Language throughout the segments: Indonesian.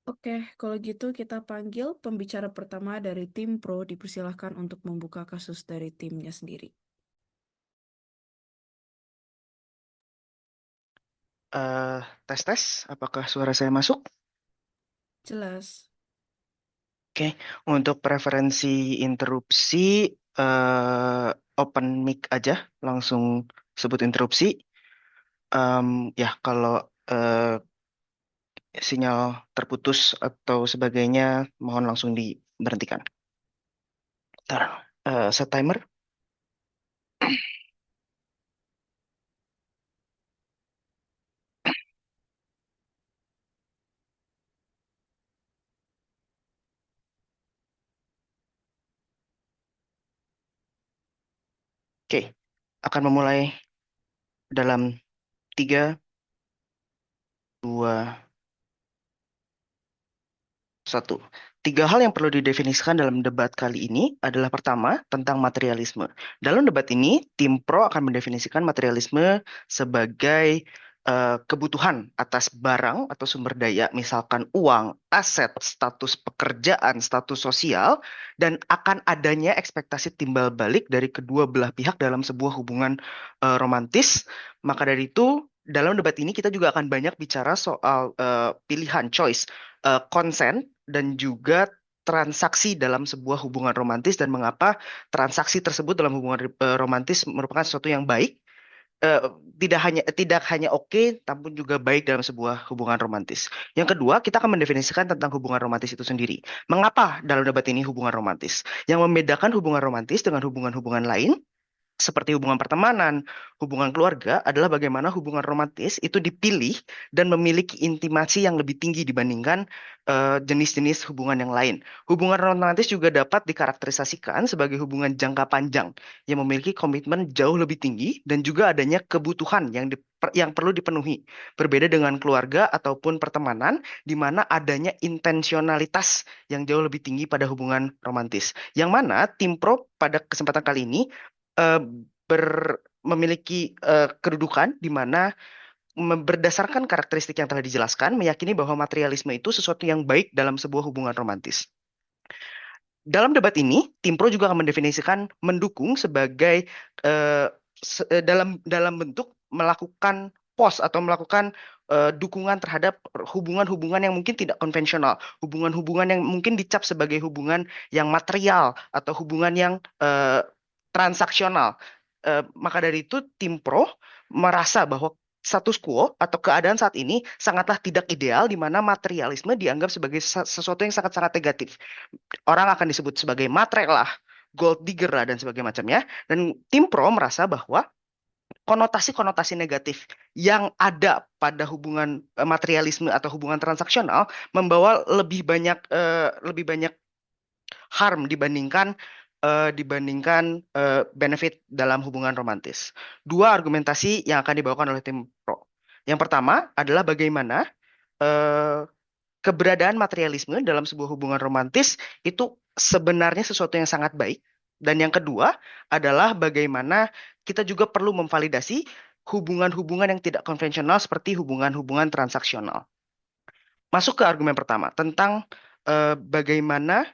Oke, kalau gitu kita panggil pembicara pertama dari tim pro dipersilahkan untuk membuka kasus dari timnya sendiri. Eh, tes, apakah suara saya masuk? Jelas. Oke, untuk preferensi interupsi, eh, open mic aja, langsung sebut interupsi. Ya, kalau eh, sinyal terputus atau sebagainya, mohon langsung diberhentikan. Ntar, set timer. Oke, akan memulai dalam 3, 2, 1. Tiga hal yang perlu didefinisikan dalam debat kali ini adalah pertama, tentang materialisme. Dalam debat ini, tim pro akan mendefinisikan materialisme sebagai kebutuhan atas barang atau sumber daya, misalkan uang, aset, status pekerjaan, status sosial, dan akan adanya ekspektasi timbal balik dari kedua belah pihak dalam sebuah hubungan romantis. Maka dari itu, dalam debat ini kita juga akan banyak bicara soal pilihan, choice, konsen, dan juga transaksi dalam sebuah hubungan romantis dan mengapa transaksi tersebut dalam hubungan romantis merupakan sesuatu yang baik, eh, tidak hanya oke tapi juga baik dalam sebuah hubungan romantis. Yang kedua, kita akan mendefinisikan tentang hubungan romantis itu sendiri. Mengapa dalam debat ini hubungan romantis? Yang membedakan hubungan romantis dengan hubungan-hubungan lain seperti hubungan pertemanan, hubungan keluarga adalah bagaimana hubungan romantis itu dipilih dan memiliki intimasi yang lebih tinggi dibandingkan jenis-jenis hubungan yang lain. Hubungan romantis juga dapat dikarakterisasikan sebagai hubungan jangka panjang yang memiliki komitmen jauh lebih tinggi dan juga adanya kebutuhan yang perlu dipenuhi. Berbeda dengan keluarga ataupun pertemanan di mana adanya intensionalitas yang jauh lebih tinggi pada hubungan romantis. Yang mana tim pro pada kesempatan kali ini eh, memiliki kedudukan di mana berdasarkan karakteristik yang telah dijelaskan, meyakini bahwa materialisme itu sesuatu yang baik dalam sebuah hubungan romantis. Dalam debat ini, tim pro juga akan mendefinisikan mendukung sebagai eh, dalam bentuk melakukan pos atau melakukan dukungan terhadap hubungan-hubungan yang mungkin tidak konvensional, hubungan-hubungan yang mungkin dicap sebagai hubungan yang material atau hubungan yang transaksional. Maka dari itu, tim pro merasa bahwa status quo atau keadaan saat ini sangatlah tidak ideal di mana materialisme dianggap sebagai sesuatu yang sangat-sangat negatif. Orang akan disebut sebagai matre lah, gold digger lah, dan sebagainya macamnya. Dan tim pro merasa bahwa konotasi-konotasi negatif yang ada pada hubungan materialisme atau hubungan transaksional membawa lebih banyak harm dibandingkan benefit dalam hubungan romantis. Dua argumentasi yang akan dibawakan oleh tim pro. Yang pertama adalah bagaimana eh, keberadaan materialisme dalam sebuah hubungan romantis itu sebenarnya sesuatu yang sangat baik. Dan yang kedua adalah bagaimana kita juga perlu memvalidasi hubungan-hubungan yang tidak konvensional seperti hubungan-hubungan transaksional. Masuk ke argumen pertama tentang bagaimana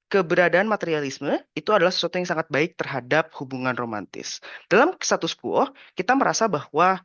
keberadaan materialisme itu adalah sesuatu yang sangat baik terhadap hubungan romantis. Dalam status quo, kita merasa bahwa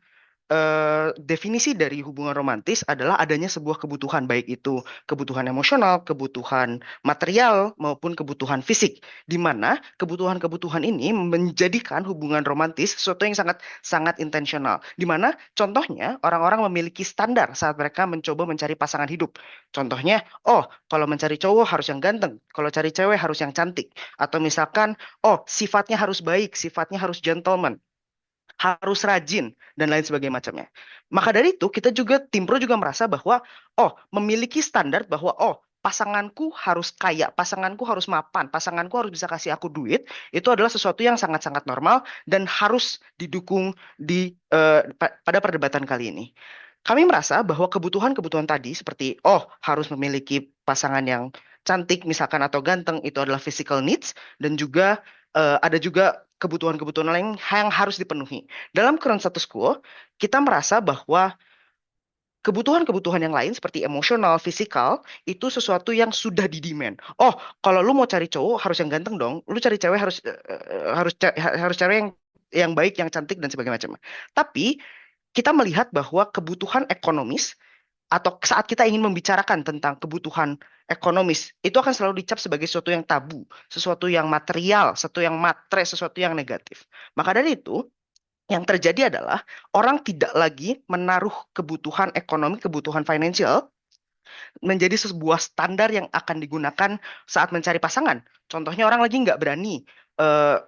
definisi dari hubungan romantis adalah adanya sebuah kebutuhan, baik itu kebutuhan emosional, kebutuhan material, maupun kebutuhan fisik, di mana kebutuhan-kebutuhan ini menjadikan hubungan romantis sesuatu yang sangat sangat intensional, di mana contohnya orang-orang memiliki standar saat mereka mencoba mencari pasangan hidup. Contohnya, oh, kalau mencari cowok harus yang ganteng, kalau cari cewek harus yang cantik, atau misalkan, oh, sifatnya harus baik, sifatnya harus gentleman, harus rajin dan lain sebagainya macamnya. Maka dari itu kita juga tim pro juga merasa bahwa oh memiliki standar bahwa oh pasanganku harus kaya, pasanganku harus mapan, pasanganku harus bisa kasih aku duit, itu adalah sesuatu yang sangat-sangat normal dan harus didukung pada perdebatan kali ini. Kami merasa bahwa kebutuhan-kebutuhan tadi seperti oh harus memiliki pasangan yang cantik misalkan atau ganteng itu adalah physical needs dan juga ada juga kebutuhan-kebutuhan lain yang harus dipenuhi. Dalam current status quo, kita merasa bahwa kebutuhan-kebutuhan yang lain seperti emosional, fisikal, itu sesuatu yang sudah di-demand. Oh, kalau lu mau cari cowok harus yang ganteng dong. Lu cari cewek harus cewek yang baik, yang cantik dan sebagainya macam. Tapi kita melihat bahwa kebutuhan ekonomis atau saat kita ingin membicarakan tentang kebutuhan ekonomis, itu akan selalu dicap sebagai sesuatu yang tabu, sesuatu yang material, sesuatu yang matre, sesuatu yang negatif. Maka dari itu, yang terjadi adalah orang tidak lagi menaruh kebutuhan ekonomi, kebutuhan finansial menjadi sebuah standar yang akan digunakan saat mencari pasangan. Contohnya orang lagi nggak berani eh,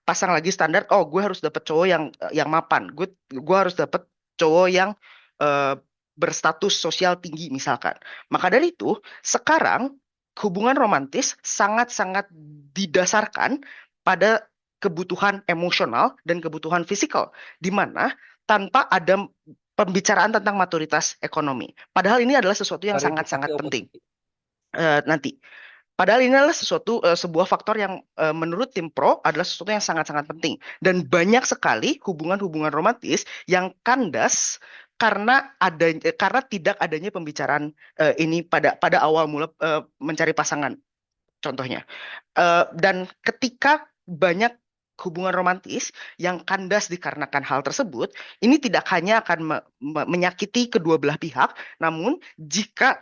pasang lagi standar. Oh, gue harus dapet cowok yang mapan. Gue harus dapet cowok yang eh, berstatus sosial tinggi misalkan. Maka dari itu, sekarang hubungan romantis sangat-sangat didasarkan pada kebutuhan emosional dan kebutuhan fisikal, di mana tanpa ada pembicaraan tentang maturitas ekonomi. Padahal ini adalah sesuatu yang Klarifikasi sangat-sangat penting. opposisi. Nanti. Padahal ini adalah sebuah faktor yang menurut tim pro adalah sesuatu yang sangat-sangat penting. Dan banyak sekali hubungan-hubungan romantis yang kandas karena tidak adanya pembicaraan ini pada awal mula mencari pasangan. Contohnya. Dan ketika banyak hubungan romantis yang kandas dikarenakan hal tersebut, ini tidak hanya akan menyakiti kedua belah pihak, namun jika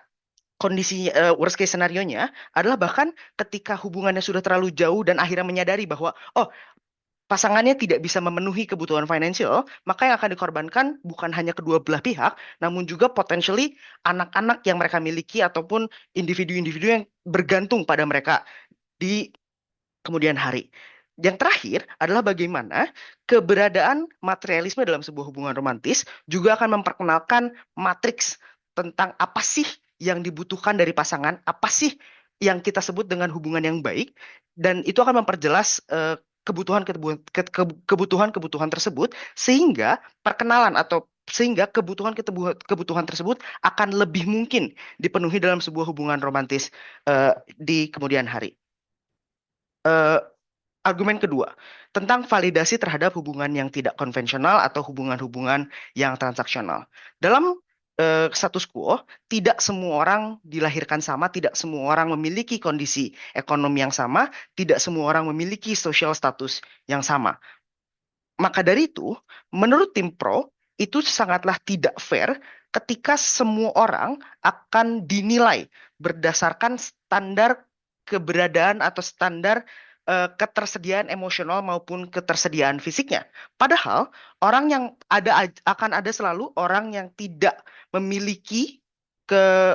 kondisi worst case scenario-nya adalah bahkan ketika hubungannya sudah terlalu jauh dan akhirnya menyadari bahwa oh, pasangannya tidak bisa memenuhi kebutuhan finansial, maka yang akan dikorbankan bukan hanya kedua belah pihak, namun juga potentially anak-anak yang mereka miliki ataupun individu-individu yang bergantung pada mereka di kemudian hari. Yang terakhir adalah bagaimana keberadaan materialisme dalam sebuah hubungan romantis juga akan memperkenalkan matriks tentang apa sih yang dibutuhkan dari pasangan, apa sih yang kita sebut dengan hubungan yang baik, dan itu akan memperjelas kebutuhan-kebutuhan tersebut sehingga perkenalan atau sehingga kebutuhan tersebut akan lebih mungkin dipenuhi dalam sebuah hubungan romantis di kemudian hari. Eh, Argumen kedua, tentang validasi terhadap hubungan yang tidak konvensional atau hubungan-hubungan yang transaksional. Dalam status quo, tidak semua orang dilahirkan sama, tidak semua orang memiliki kondisi ekonomi yang sama, tidak semua orang memiliki social status yang sama. Maka dari itu, menurut tim pro, itu sangatlah tidak fair ketika semua orang akan dinilai berdasarkan standar keberadaan atau standar ketersediaan emosional maupun ketersediaan fisiknya. Padahal orang yang akan ada selalu orang yang memiliki ke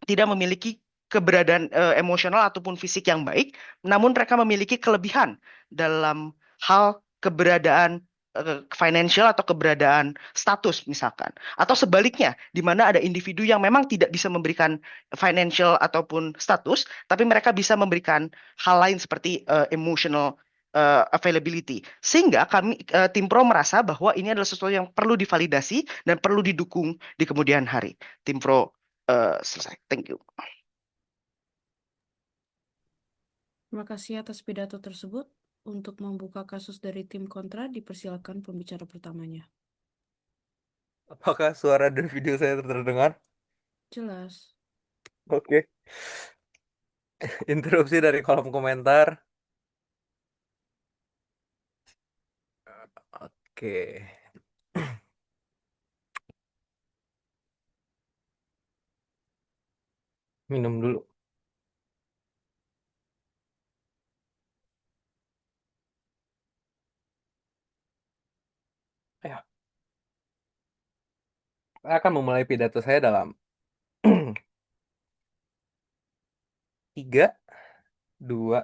tidak memiliki keberadaan emosional ataupun fisik yang baik, namun mereka memiliki kelebihan dalam hal keberadaan financial atau keberadaan status misalkan. Atau sebaliknya, di mana ada individu yang memang tidak bisa memberikan financial ataupun status, tapi mereka bisa memberikan hal lain seperti emotional availability. Sehingga tim pro merasa bahwa ini adalah sesuatu yang perlu divalidasi dan perlu didukung di kemudian hari. Tim pro selesai. Thank you. Terima kasih atas pidato tersebut. Untuk membuka kasus dari tim kontra, dipersilakan pembicara pertamanya. Apakah suara dan video saya terdengar? Jelas. Oke. Interupsi dari kolom komentar. Oke. Minum dulu. Ya. Saya akan memulai pidato saya dalam 3, 2,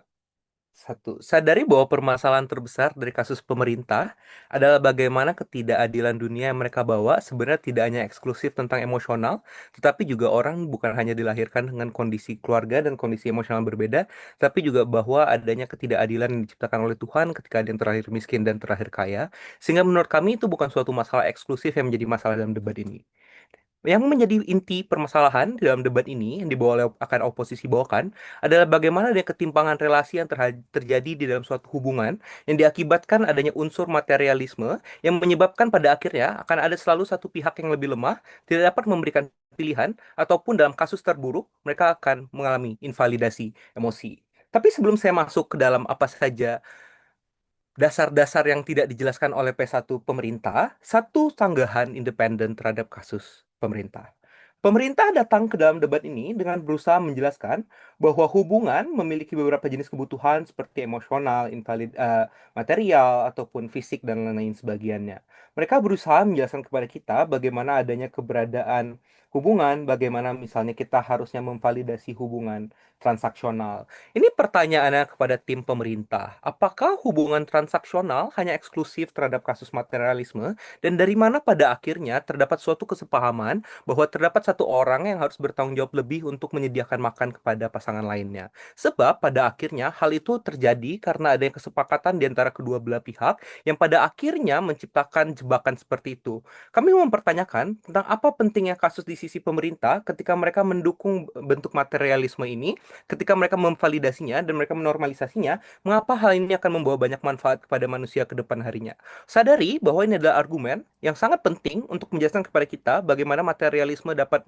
1. Sadari bahwa permasalahan terbesar dari kasus pemerintah adalah bagaimana ketidakadilan dunia yang mereka bawa sebenarnya tidak hanya eksklusif tentang emosional, tetapi juga orang bukan hanya dilahirkan dengan kondisi keluarga dan kondisi emosional berbeda, tapi juga bahwa adanya ketidakadilan yang diciptakan oleh Tuhan ketika ada yang terlahir miskin dan terlahir kaya, sehingga menurut kami itu bukan suatu masalah eksklusif yang menjadi masalah dalam debat ini. Yang menjadi inti permasalahan di dalam debat ini yang dibawa oleh akan oposisi bawakan adalah bagaimana ada ketimpangan relasi yang terjadi di dalam suatu hubungan yang diakibatkan adanya unsur materialisme yang menyebabkan pada akhirnya akan ada selalu satu pihak yang lebih lemah, tidak dapat memberikan pilihan, ataupun dalam kasus terburuk mereka akan mengalami invalidasi emosi. Tapi sebelum saya masuk ke dalam apa saja dasar-dasar yang tidak dijelaskan oleh P1 pemerintah, satu tanggahan independen terhadap kasus pemerintah. Pemerintah datang ke dalam debat ini dengan berusaha menjelaskan bahwa hubungan memiliki beberapa jenis kebutuhan seperti emosional, material, ataupun fisik, dan lain-lain sebagiannya. Mereka berusaha menjelaskan kepada kita bagaimana adanya keberadaan hubungan, bagaimana misalnya kita harusnya memvalidasi hubungan transaksional. Ini pertanyaannya kepada tim pemerintah. Apakah hubungan transaksional hanya eksklusif terhadap kasus materialisme? Dan dari mana pada akhirnya terdapat suatu kesepahaman bahwa terdapat satu orang yang harus bertanggung jawab lebih untuk menyediakan makan kepada pasangan lainnya? Sebab pada akhirnya hal itu terjadi karena adanya kesepakatan di antara kedua belah pihak yang pada akhirnya menciptakan jebakan seperti itu. Kami mempertanyakan tentang apa pentingnya kasus di sisi pemerintah ketika mereka mendukung bentuk materialisme ini, ketika mereka memvalidasinya dan mereka menormalisasinya, mengapa hal ini akan membawa banyak manfaat kepada manusia ke depan harinya? Sadari bahwa ini adalah argumen yang sangat penting untuk menjelaskan kepada kita bagaimana materialisme dapat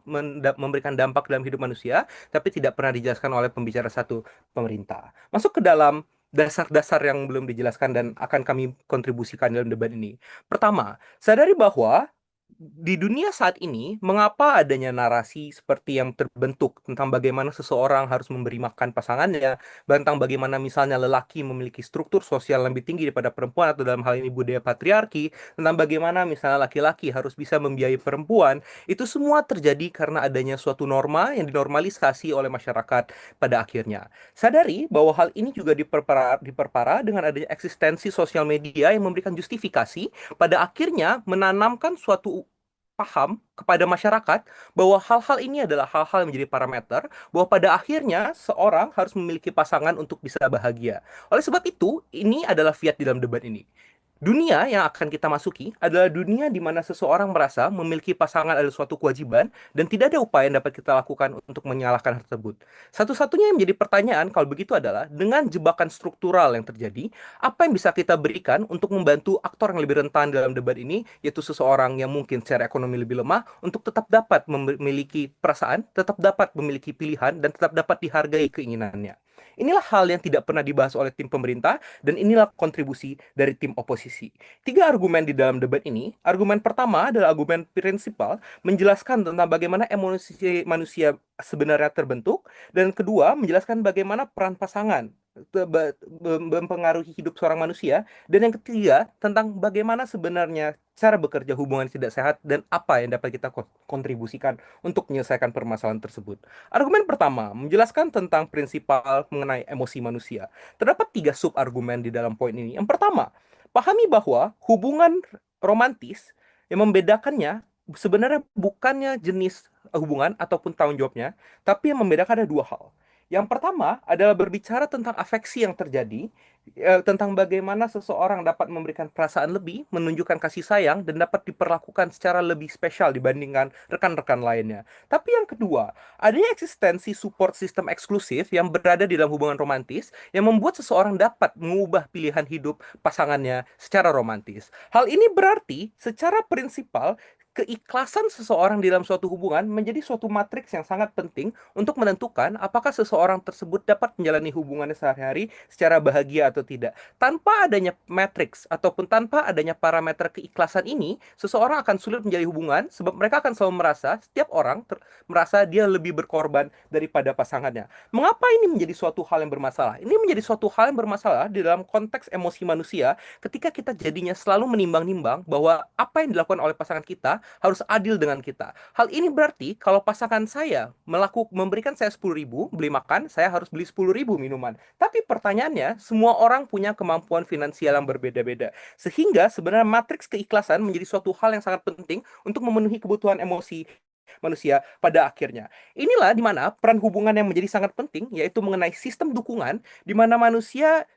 memberikan dampak dalam hidup manusia, tapi tidak pernah dijelaskan oleh pembicara satu pemerintah. Masuk ke dalam dasar-dasar yang belum dijelaskan dan akan kami kontribusikan dalam debat ini. Pertama, sadari bahwa di dunia saat ini, mengapa adanya narasi seperti yang terbentuk tentang bagaimana seseorang harus memberi makan pasangannya, tentang bagaimana misalnya lelaki memiliki struktur sosial lebih tinggi daripada perempuan, atau dalam hal ini budaya patriarki, tentang bagaimana misalnya laki-laki harus bisa membiayai perempuan, itu semua terjadi karena adanya suatu norma yang dinormalisasi oleh masyarakat pada akhirnya. Sadari bahwa hal ini juga diperparah dengan adanya eksistensi sosial media yang memberikan justifikasi pada akhirnya menanamkan suatu paham kepada masyarakat bahwa hal-hal ini adalah hal-hal yang menjadi parameter bahwa pada akhirnya seorang harus memiliki pasangan untuk bisa bahagia. Oleh sebab itu, ini adalah fiat di dalam debat ini. Dunia yang akan kita masuki adalah dunia di mana seseorang merasa memiliki pasangan adalah suatu kewajiban dan tidak ada upaya yang dapat kita lakukan untuk menyalahkan hal tersebut. Satu-satunya yang menjadi pertanyaan kalau begitu adalah dengan jebakan struktural yang terjadi, apa yang bisa kita berikan untuk membantu aktor yang lebih rentan dalam debat ini, yaitu seseorang yang mungkin secara ekonomi lebih lemah, untuk tetap dapat memiliki perasaan, tetap dapat memiliki pilihan, dan tetap dapat dihargai keinginannya. Inilah hal yang tidak pernah dibahas oleh tim pemerintah, dan inilah kontribusi dari tim oposisi. Tiga argumen di dalam debat ini. Argumen pertama adalah argumen prinsipal, menjelaskan tentang bagaimana emosi manusia sebenarnya terbentuk, dan kedua, menjelaskan bagaimana peran pasangan mempengaruhi hidup seorang manusia, dan yang ketiga, tentang bagaimana sebenarnya cara bekerja hubungan tidak sehat dan apa yang dapat kita kontribusikan untuk menyelesaikan permasalahan tersebut. Argumen pertama, menjelaskan tentang prinsipal mengenai emosi manusia. Terdapat tiga sub-argumen di dalam poin ini. Yang pertama, pahami bahwa hubungan romantis yang membedakannya sebenarnya bukannya jenis hubungan ataupun tanggung jawabnya, tapi yang membedakan ada dua hal. Yang pertama adalah berbicara tentang afeksi yang terjadi, tentang bagaimana seseorang dapat memberikan perasaan lebih, menunjukkan kasih sayang, dan dapat diperlakukan secara lebih spesial dibandingkan rekan-rekan lainnya. Tapi yang kedua, adanya eksistensi support system eksklusif yang berada di dalam hubungan romantis yang membuat seseorang dapat mengubah pilihan hidup pasangannya secara romantis. Hal ini berarti secara prinsipal keikhlasan seseorang di dalam suatu hubungan menjadi suatu matriks yang sangat penting untuk menentukan apakah seseorang tersebut dapat menjalani hubungannya sehari-hari secara bahagia atau tidak. Tanpa adanya matriks ataupun tanpa adanya parameter keikhlasan ini, seseorang akan sulit menjalani hubungan sebab mereka akan selalu merasa, setiap orang merasa dia lebih berkorban daripada pasangannya. Mengapa ini menjadi suatu hal yang bermasalah? Ini menjadi suatu hal yang bermasalah di dalam konteks emosi manusia ketika kita jadinya selalu menimbang-nimbang bahwa apa yang dilakukan oleh pasangan kita harus adil dengan kita. Hal ini berarti kalau pasangan saya memberikan saya 10.000 beli makan, saya harus beli 10.000 minuman. Tapi pertanyaannya, semua orang punya kemampuan finansial yang berbeda-beda. Sehingga sebenarnya matriks keikhlasan menjadi suatu hal yang sangat penting untuk memenuhi kebutuhan emosi manusia pada akhirnya. Inilah di mana peran hubungan yang menjadi sangat penting, yaitu mengenai sistem dukungan, di mana manusia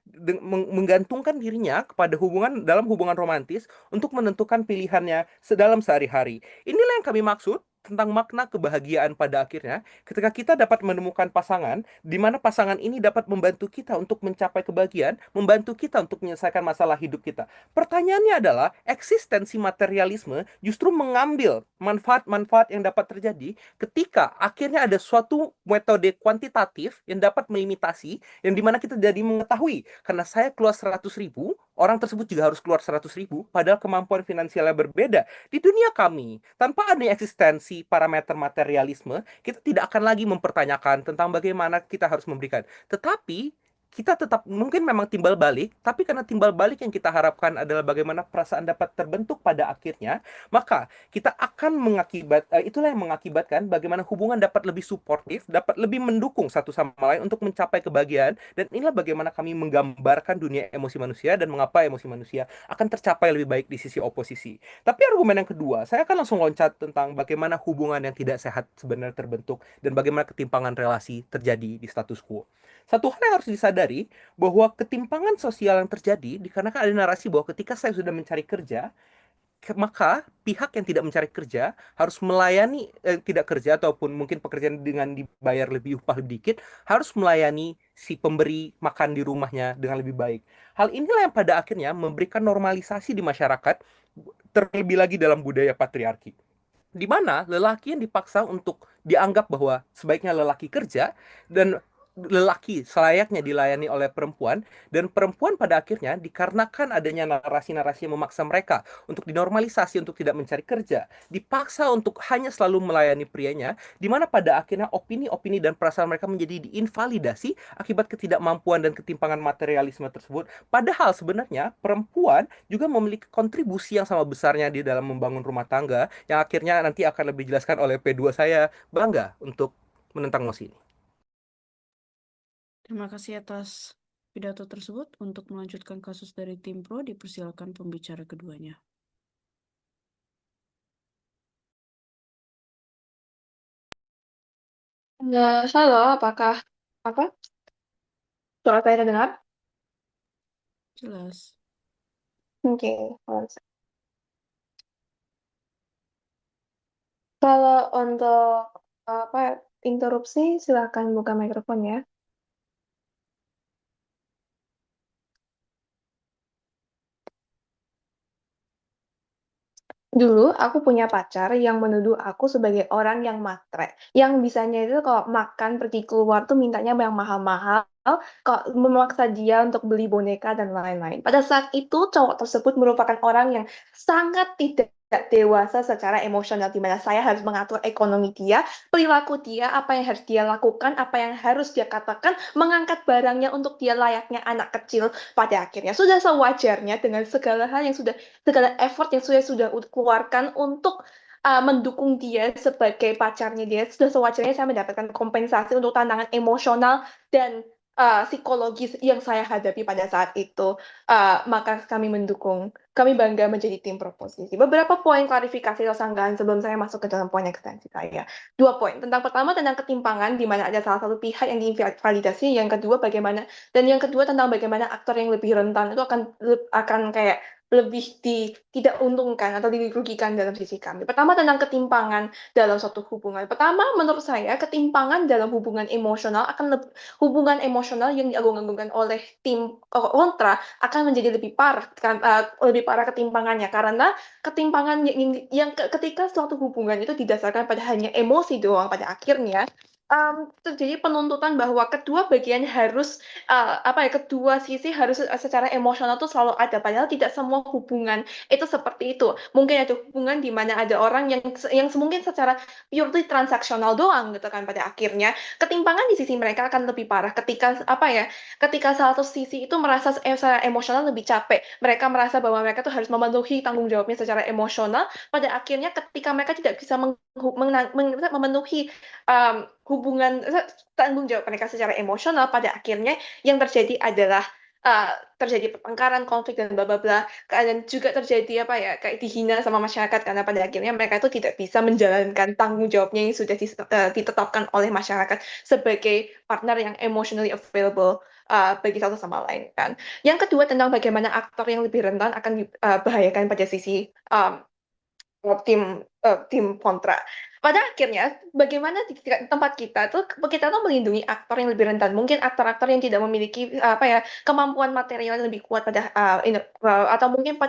menggantungkan dirinya kepada dalam hubungan romantis untuk menentukan pilihannya dalam sehari-hari. Inilah yang kami maksud tentang makna kebahagiaan pada akhirnya ketika kita dapat menemukan pasangan di mana pasangan ini dapat membantu kita untuk mencapai kebahagiaan, membantu kita untuk menyelesaikan masalah hidup kita. Pertanyaannya adalah eksistensi materialisme justru mengambil manfaat-manfaat yang dapat terjadi ketika akhirnya ada suatu metode kuantitatif yang dapat melimitasi, yang dimana kita jadi mengetahui karena saya keluar 100.000, orang tersebut juga harus keluar 100.000, padahal kemampuan finansialnya berbeda. Di dunia kami, tanpa adanya eksistensi parameter materialisme, kita tidak akan lagi mempertanyakan tentang bagaimana kita harus memberikan. Tetapi kita tetap mungkin memang timbal balik, tapi karena timbal balik yang kita harapkan adalah bagaimana perasaan dapat terbentuk pada akhirnya, maka kita akan itulah yang mengakibatkan bagaimana hubungan dapat lebih suportif, dapat lebih mendukung satu sama lain untuk mencapai kebahagiaan, dan inilah bagaimana kami menggambarkan dunia emosi manusia dan mengapa emosi manusia akan tercapai lebih baik di sisi oposisi. Tapi argumen yang kedua, saya akan langsung loncat tentang bagaimana hubungan yang tidak sehat sebenarnya terbentuk dan bagaimana ketimpangan relasi terjadi di status quo. Satu hal yang harus disadari bahwa ketimpangan sosial yang terjadi dikarenakan ada narasi bahwa ketika saya sudah mencari kerja, maka pihak yang tidak mencari kerja harus melayani tidak kerja ataupun mungkin pekerjaan dengan dibayar lebih upah lebih dikit harus melayani si pemberi makan di rumahnya dengan lebih baik. Hal inilah yang pada akhirnya memberikan normalisasi di masyarakat terlebih lagi dalam budaya patriarki di mana lelaki yang dipaksa untuk dianggap bahwa sebaiknya lelaki kerja dan lelaki selayaknya dilayani oleh perempuan dan perempuan pada akhirnya dikarenakan adanya narasi-narasi yang memaksa mereka untuk dinormalisasi untuk tidak mencari kerja, dipaksa untuk hanya selalu melayani prianya, di mana pada akhirnya opini-opini dan perasaan mereka menjadi diinvalidasi akibat ketidakmampuan dan ketimpangan materialisme tersebut. Padahal sebenarnya perempuan juga memiliki kontribusi yang sama besarnya di dalam membangun rumah tangga yang akhirnya nanti akan lebih dijelaskan oleh P2 saya. Bangga untuk menentang mosi ini. Terima kasih atas pidato tersebut. Untuk melanjutkan kasus dari tim pro, dipersilakan pembicara keduanya. Halo, apakah apa suara saya terdengar? Jelas. Oke, kalau untuk apa interupsi silakan buka mikrofon ya. Dulu aku punya pacar yang menuduh aku sebagai orang yang matre, yang bisanya itu kalau makan pergi keluar tuh mintanya yang mahal-mahal, kok memaksa dia untuk beli boneka dan lain-lain. Pada saat itu cowok tersebut merupakan orang yang sangat tidak dewasa secara emosional, di mana saya harus mengatur ekonomi dia, perilaku dia, apa yang harus dia lakukan, apa yang harus dia katakan, mengangkat barangnya untuk dia layaknya anak kecil. Pada akhirnya sudah sewajarnya dengan segala hal yang segala effort yang sudah keluarkan untuk mendukung dia sebagai pacarnya dia, sudah sewajarnya saya mendapatkan kompensasi untuk tantangan emosional dan psikologis yang saya hadapi pada saat itu. Maka kami mendukung, kami bangga menjadi tim proposisi. Beberapa poin klarifikasi atau sanggahan sebelum saya masuk ke dalam poin ekstensi saya. 2 poin. Pertama tentang ketimpangan, di mana ada salah satu pihak yang diinvalidasi, yang kedua bagaimana, dan yang kedua tentang bagaimana aktor yang lebih rentan itu akan kayak lebih tidak untungkan atau dirugikan dalam sisi kami. Pertama tentang ketimpangan dalam suatu hubungan. Pertama, menurut saya ketimpangan dalam hubungan emosional hubungan emosional yang diagung-agungkan oleh tim kontra akan menjadi lebih parah, lebih parah ketimpangannya karena ketimpangan yang ketika suatu hubungan itu didasarkan pada hanya emosi doang, pada akhirnya terjadi penuntutan bahwa kedua bagian harus kedua sisi harus secara emosional tuh selalu ada, padahal tidak semua hubungan itu seperti itu. Mungkin ada hubungan di mana ada orang yang mungkin secara purely transaksional doang gitu kan, pada akhirnya ketimpangan di sisi mereka akan lebih parah ketika salah satu sisi itu merasa secara emosional lebih capek. Mereka merasa bahwa mereka tuh harus memenuhi tanggung jawabnya secara emosional, pada akhirnya ketika mereka tidak bisa memenuhi hubungan tanggung jawab mereka secara emosional, pada akhirnya yang terjadi adalah terjadi pertengkaran, konflik dan bla bla bla, dan juga terjadi kayak dihina sama masyarakat karena pada akhirnya mereka itu tidak bisa menjalankan tanggung jawabnya yang sudah ditetapkan oleh masyarakat sebagai partner yang emotionally available bagi satu sama lain kan. Yang kedua tentang bagaimana aktor yang lebih rentan akan dibahayakan pada sisi tim kontra. pada akhirnya bagaimana di tempat kita tuh melindungi aktor yang lebih rentan, mungkin aktor-aktor yang tidak memiliki kemampuan material yang lebih kuat atau mungkin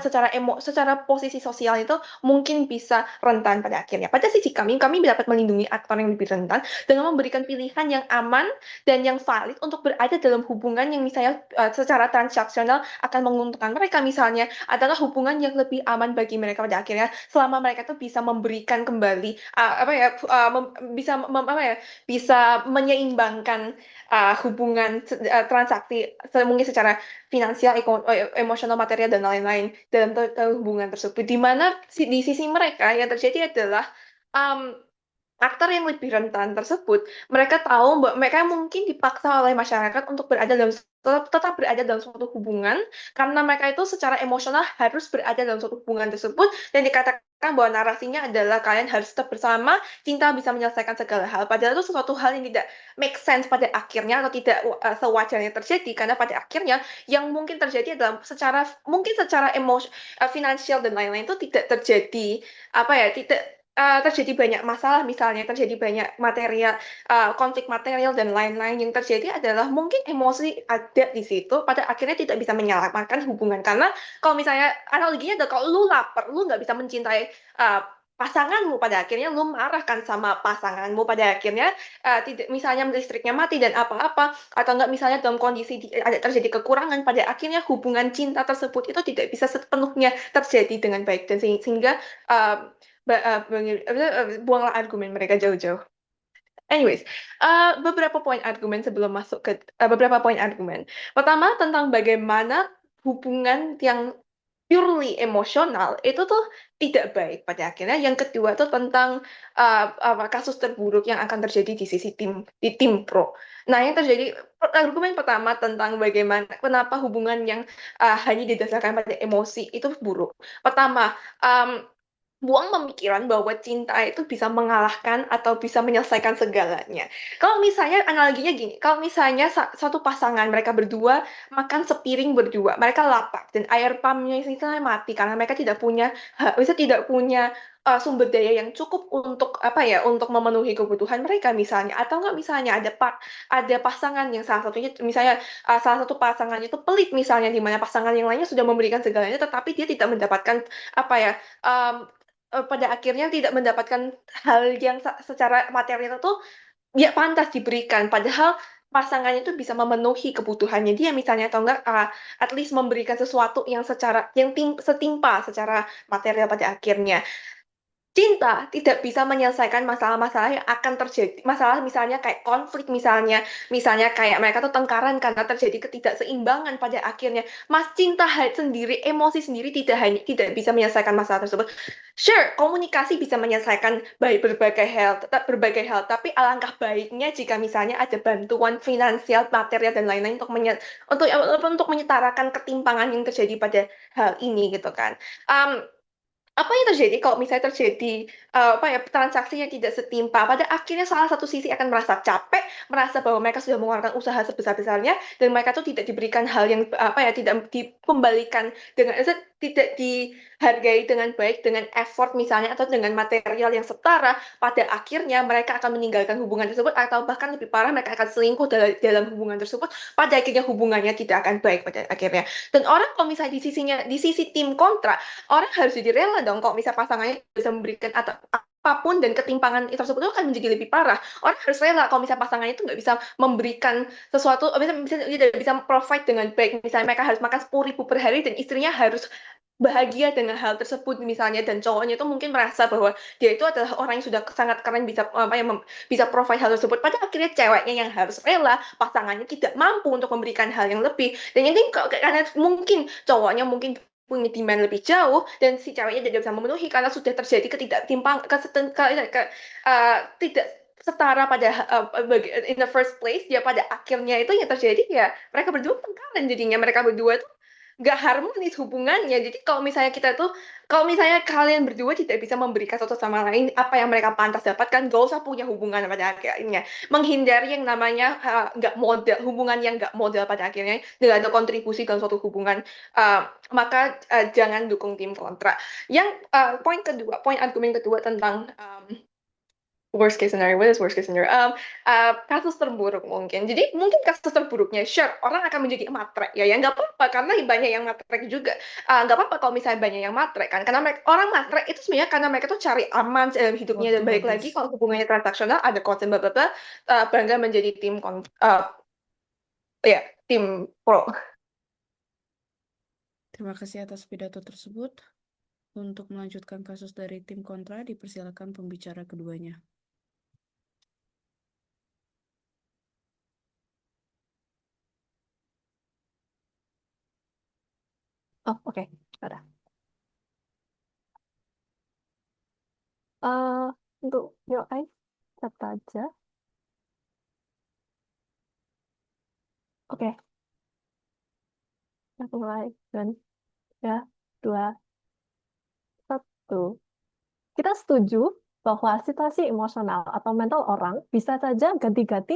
secara posisi sosial itu mungkin bisa rentan pada akhirnya. Pada sisi kami dapat melindungi aktor yang lebih rentan dengan memberikan pilihan yang aman dan yang valid untuk berada dalam hubungan yang misalnya secara transaksional akan menguntungkan mereka, misalnya adalah hubungan yang lebih aman bagi mereka pada akhirnya selama mereka tuh bisa memberikan kembali bisa menyeimbangkan hubungan transaksi mungkin secara finansial, emosional, material dan lain-lain dalam hubungan tersebut. Di mana di sisi mereka yang terjadi adalah um, aktor yang lebih rentan tersebut, mereka tahu bahwa mereka mungkin dipaksa oleh masyarakat untuk tetap berada dalam suatu hubungan karena mereka itu secara emosional harus berada dalam suatu hubungan tersebut dan dikatakan bahwa narasinya adalah kalian harus tetap bersama, cinta bisa menyelesaikan segala hal. Padahal itu sesuatu hal yang tidak make sense pada akhirnya atau tidak sewajarnya terjadi karena pada akhirnya yang mungkin terjadi adalah secara finansial dan lain-lain itu tidak terjadi tidak terjadi banyak masalah, misalnya terjadi banyak konflik material dan lain-lain. Yang terjadi adalah mungkin emosi ada di situ, pada akhirnya tidak bisa menyelamatkan hubungan. Karena kalau misalnya analoginya adalah kalau lu lapar, lu nggak bisa mencintai pasanganmu, pada akhirnya lu marahkan sama pasanganmu, pada akhirnya tidak, misalnya listriknya mati dan apa-apa, atau nggak misalnya dalam kondisi ada terjadi kekurangan, pada akhirnya hubungan cinta tersebut itu tidak bisa sepenuhnya terjadi dengan baik dan sehingga uh, buanglah argumen mereka jauh-jauh. Anyways, beberapa poin argumen sebelum masuk ke beberapa poin argumen. Pertama, tentang bagaimana hubungan yang purely emosional itu tuh tidak baik pada akhirnya. Yang kedua tuh tentang kasus terburuk yang akan terjadi di tim pro. Nah, yang terjadi argumen pertama tentang bagaimana kenapa hubungan yang hanya didasarkan pada emosi itu buruk. Pertama, buang pemikiran bahwa cinta itu bisa mengalahkan atau bisa menyelesaikan segalanya. Kalau misalnya analoginya gini, kalau misalnya satu pasangan mereka berdua makan sepiring berdua, mereka lapar dan air pumpnya itu mati karena mereka tidak punya sumber daya yang cukup untuk memenuhi kebutuhan mereka misalnya, atau enggak misalnya ada pasangan yang salah satunya misalnya salah satu pasangannya itu pelit misalnya, di mana pasangan yang lainnya sudah memberikan segalanya tetapi dia tidak mendapatkan pada akhirnya tidak mendapatkan hal yang secara material itu ya pantas diberikan, padahal pasangannya itu bisa memenuhi kebutuhannya dia misalnya, atau enggak at least memberikan sesuatu yang setimpa secara material pada akhirnya. Cinta tidak bisa menyelesaikan masalah-masalah yang akan terjadi. Masalah misalnya kayak konflik misalnya kayak mereka tuh tengkaran karena terjadi ketidakseimbangan pada akhirnya. Cinta sendiri, emosi sendiri tidak bisa menyelesaikan masalah tersebut. Sure, komunikasi bisa menyelesaikan berbagai hal, tapi alangkah baiknya jika misalnya ada bantuan finansial, material dan lain-lain untuk menyetarakan ketimpangan yang terjadi pada hal ini gitu kan. Apa yang terjadi kalau misalnya terjadi transaksi yang tidak setimpa, pada akhirnya salah satu sisi akan merasa capek, merasa bahwa mereka sudah mengeluarkan usaha sebesar-besarnya dan mereka tuh tidak diberikan hal yang tidak dikembalikan tidak dihargai dengan baik, dengan effort misalnya atau dengan material yang setara. Pada akhirnya mereka akan meninggalkan hubungan tersebut atau bahkan lebih parah mereka akan selingkuh dalam hubungan tersebut. Pada akhirnya hubungannya tidak akan baik pada akhirnya. Dan orang kalau misalnya di sisi tim kontra, orang harus jadi rela dong kok misal pasangannya bisa memberikan atau apapun dan ketimpangan itu tersebut itu akan menjadi lebih parah. Orang harus rela kalau misal pasangannya itu nggak bisa memberikan sesuatu, tidak bisa provide dengan baik. Misalnya mereka harus makan 10.000 per hari dan istrinya harus bahagia dengan hal tersebut misalnya, dan cowoknya itu mungkin merasa bahwa dia itu adalah orang yang sudah sangat keren bisa provide hal tersebut. Pada akhirnya ceweknya yang harus rela, pasangannya tidak mampu untuk memberikan hal yang lebih. Dan yang karena mungkin cowoknya mungkin punya demand lebih jauh dan si ceweknya tidak bisa memenuhi karena sudah terjadi tidak setara pada in the first place. Ya pada akhirnya itu yang terjadi ya mereka berdua tengkaran, jadinya mereka berdua tuh nggak harmonis hubungannya. Jadi kalau misalnya kalian berdua tidak bisa memberikan satu sama lain apa yang mereka pantas dapatkan, gak usah punya hubungan pada akhirnya. Menghindari yang namanya hubungan yang nggak modal pada akhirnya, tidak ada kontribusi dalam suatu hubungan, maka jangan dukung tim kontra. Yang poin argumen kedua tentang Worst case scenario, what is worst case scenario? Kasus terburuk mungkin. Jadi mungkin kasus terburuknya, sure, orang akan menjadi matre. Ya nggak apa-apa, karena banyak yang matre juga. Nggak apa-apa kalau misalnya banyak yang matre kan. Karena orang matre itu sebenarnya karena mereka tuh cari aman dalam hidupnya. Dan Waktu balik lagi, habis. kalau hubungannya transaksional, ada konsen bla bangga menjadi tim tim pro. Terima kasih atas pidato tersebut. Untuk melanjutkan kasus dari tim kontra, dipersilakan pembicara keduanya. Oh, oke. Ada. Untuk UI, catat aja. Oke, kita mulai. Dan 3, 2, 1. Kita setuju bahwa situasi emosional atau mental orang bisa saja ganti-ganti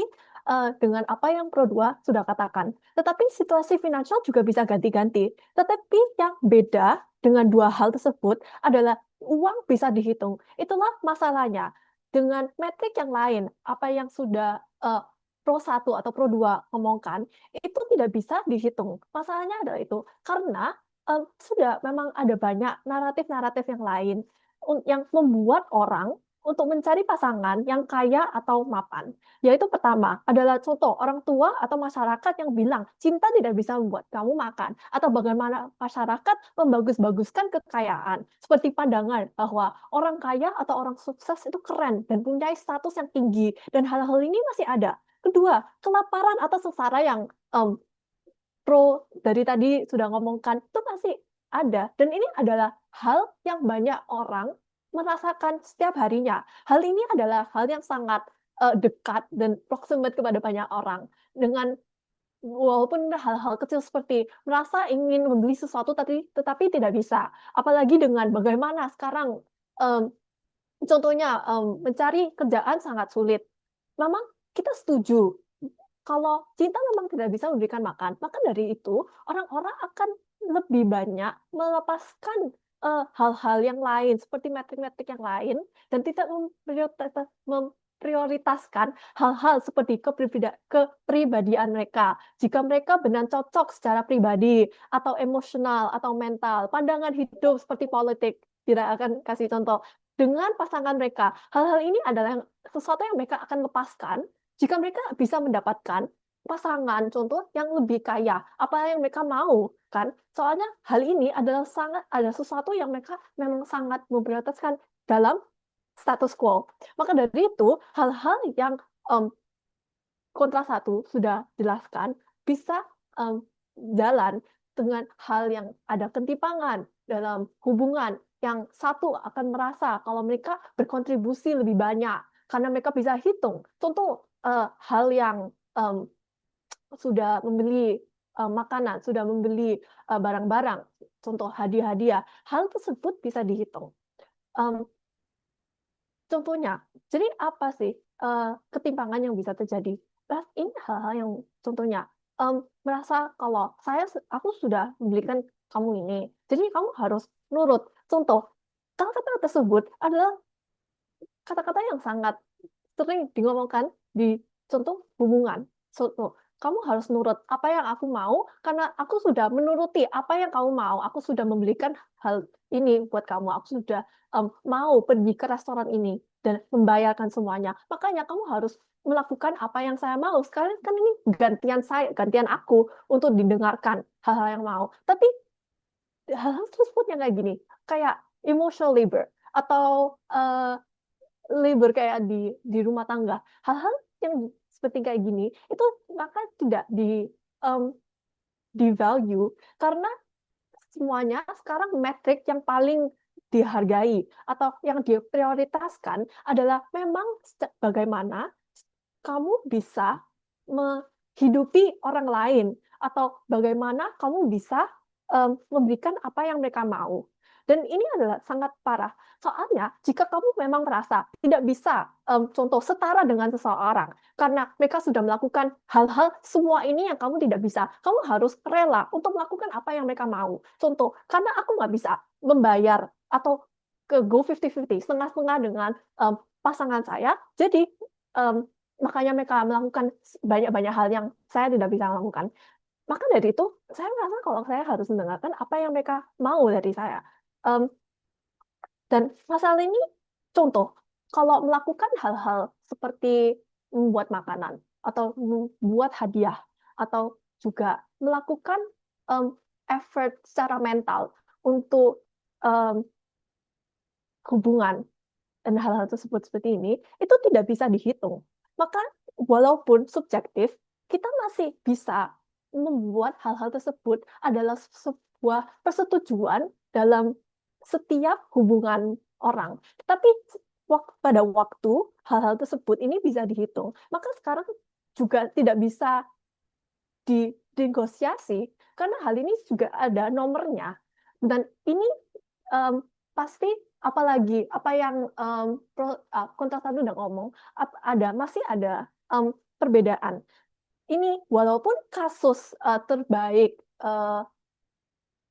dengan apa yang Pro 2 sudah katakan. Tetapi situasi finansial juga bisa ganti-ganti. Tetapi yang beda dengan dua hal tersebut adalah uang bisa dihitung. Itulah masalahnya. Dengan metrik yang lain, apa yang sudah Pro 1 atau Pro 2 ngomongkan, itu tidak bisa dihitung. Masalahnya adalah itu. Karena sudah memang ada banyak naratif-naratif yang lain yang membuat orang untuk mencari pasangan yang kaya atau mapan. Yaitu pertama adalah contoh orang tua atau masyarakat yang bilang cinta tidak bisa membuat kamu makan. Atau bagaimana masyarakat membagus-baguskan kekayaan. Seperti pandangan bahwa orang kaya atau orang sukses itu keren dan punya status yang tinggi. Dan hal-hal ini masih ada. Kedua, kelaparan atau sengsara yang Pro dari tadi sudah ngomongkan itu masih ada. Dan ini adalah hal yang banyak orang merasakan setiap harinya. Hal ini adalah hal yang sangat dekat dan proximate kepada banyak orang. Dengan walaupun hal-hal kecil seperti merasa ingin membeli sesuatu tetapi tidak bisa. Apalagi dengan bagaimana sekarang contohnya mencari kerjaan sangat sulit. Memang kita setuju kalau cinta memang tidak bisa memberikan makan, maka dari itu orang-orang akan lebih banyak melepaskan hal-hal yang lain seperti metrik-metrik yang lain dan tidak memprioritaskan hal-hal seperti kepribadian mereka. Jika mereka benar cocok secara pribadi atau emosional atau mental, pandangan hidup seperti politik, tidak akan kasih contoh dengan pasangan mereka. Hal-hal ini adalah sesuatu yang mereka akan lepaskan jika mereka bisa mendapatkan pasangan contoh yang lebih kaya, apa yang mereka mau kan? Soalnya hal ini adalah ada sesuatu yang mereka memang sangat memprioritaskan dalam status quo. Maka dari itu hal-hal yang kontra satu sudah jelaskan bisa jalan dengan hal yang ada ketimpangan dalam hubungan yang satu akan merasa kalau mereka berkontribusi lebih banyak karena mereka bisa hitung. Contoh hal yang sudah membeli makanan, sudah membeli barang-barang, contoh hadiah-hadiah, hal tersebut bisa dihitung. Contohnya, jadi apa sih ketimpangan yang bisa terjadi? Ini hal-hal yang contohnya merasa kalau aku sudah membelikan kamu ini, jadi kamu harus nurut. Contoh, kata-kata tersebut adalah kata-kata yang sangat sering ngomongkan di contoh hubungan. Contoh, kamu harus nurut apa yang aku mau karena aku sudah menuruti apa yang kamu mau. Aku sudah membelikan hal ini buat kamu. Aku sudah mau pergi ke restoran ini dan membayarkan semuanya. Makanya kamu harus melakukan apa yang saya mau. Sekarang kan ini gantian aku untuk didengarkan hal-hal yang mau. Tapi hal-hal tersebut yang kayak gini, kayak emotional labor atau labor kayak di rumah tangga, hal-hal yang seperti kayak gini itu maka tidak di value karena semuanya sekarang metrik yang paling dihargai atau yang diprioritaskan adalah memang bagaimana kamu bisa menghidupi orang lain atau bagaimana kamu bisa memberikan apa yang mereka mau. Dan ini adalah sangat parah. Soalnya jika kamu memang merasa tidak bisa contoh setara dengan seseorang karena mereka sudah melakukan hal-hal semua ini yang kamu tidak bisa, kamu harus rela untuk melakukan apa yang mereka mau. Contoh, karena aku nggak bisa membayar atau ke go 50-50, setengah-setengah dengan pasangan saya. Jadi makanya mereka melakukan banyak-banyak hal yang saya tidak bisa lakukan. Maka dari itu, saya merasa kalau saya harus mendengarkan apa yang mereka mau dari saya. Em, dan masalah ini, contoh, kalau melakukan hal-hal seperti membuat makanan, atau membuat hadiah, atau juga melakukan em, effort secara mental untuk em, hubungan dan hal-hal tersebut seperti ini, itu tidak bisa dihitung. Maka walaupun subjektif, kita masih bisa membuat hal-hal tersebut adalah sebuah persetujuan dalam setiap hubungan orang. Tetapi pada waktu hal-hal tersebut ini bisa dihitung, maka sekarang juga tidak bisa dinegosiasi karena hal ini juga ada nomornya. Dan ini em, pasti apalagi apa yang kontestan udah ngomong masih ada perbedaan. Ini walaupun kasus terbaik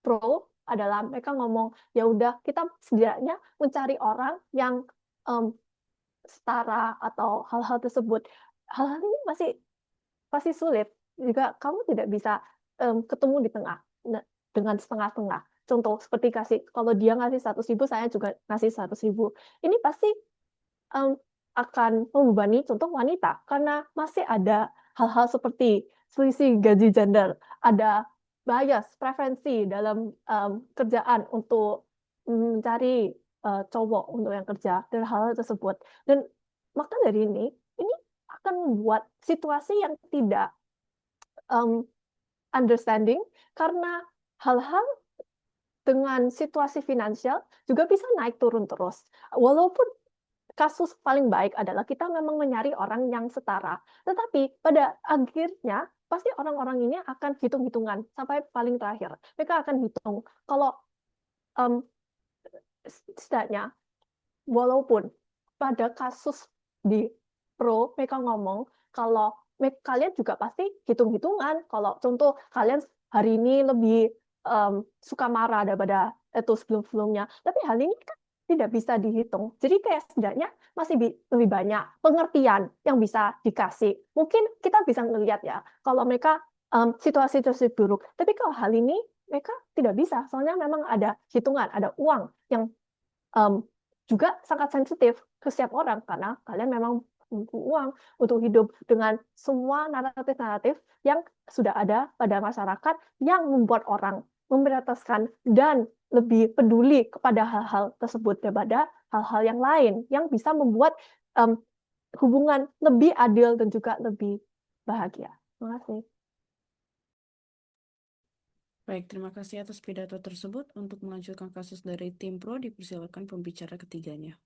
pro adalah mereka ngomong ya udah kita setidaknya mencari orang yang em, setara atau hal-hal tersebut. Hal-hal ini pasti sulit. Juga kamu tidak bisa ketemu di tengah dengan setengah-setengah. Contoh seperti kalau dia ngasih 100.000, saya juga ngasih 100.000. Ini pasti akan membebani contoh wanita karena masih ada hal-hal seperti selisih gaji gender, ada bias, preferensi dalam kerjaan untuk mencari cowok untuk yang kerja dan hal-hal tersebut. Dan maka dari ini akan membuat situasi yang tidak understanding karena hal-hal dengan situasi finansial juga bisa naik turun terus. Walaupun kasus paling baik adalah kita memang mencari orang yang setara, tetapi pada akhirnya pasti orang-orang ini akan hitung-hitungan sampai paling terakhir. Mereka akan hitung kalau setidaknya walaupun pada kasus di pro mereka ngomong kalau kalian juga pasti hitung-hitungan. Kalau contoh kalian hari ini lebih suka marah daripada itu sebelum-sebelumnya. Tapi hal ini kan tidak bisa dihitung. Jadi kayak setidaknya masih lebih banyak pengertian yang bisa dikasih. Mungkin kita bisa melihat ya, kalau mereka situasi buruk. Tapi kalau hal ini mereka tidak bisa. Soalnya memang ada hitungan, ada uang yang juga sangat sensitif ke setiap orang karena kalian memang butuh uang untuk hidup dengan semua naratif-naratif yang sudah ada pada masyarakat yang membuat orang memprioritaskan dan lebih peduli kepada hal-hal tersebut daripada hal-hal yang lain yang bisa membuat hubungan lebih adil dan juga lebih bahagia. Terima kasih. Baik, terima kasih atas pidato tersebut. Untuk melanjutkan kasus dari tim pro, dipersilakan pembicara ketiganya.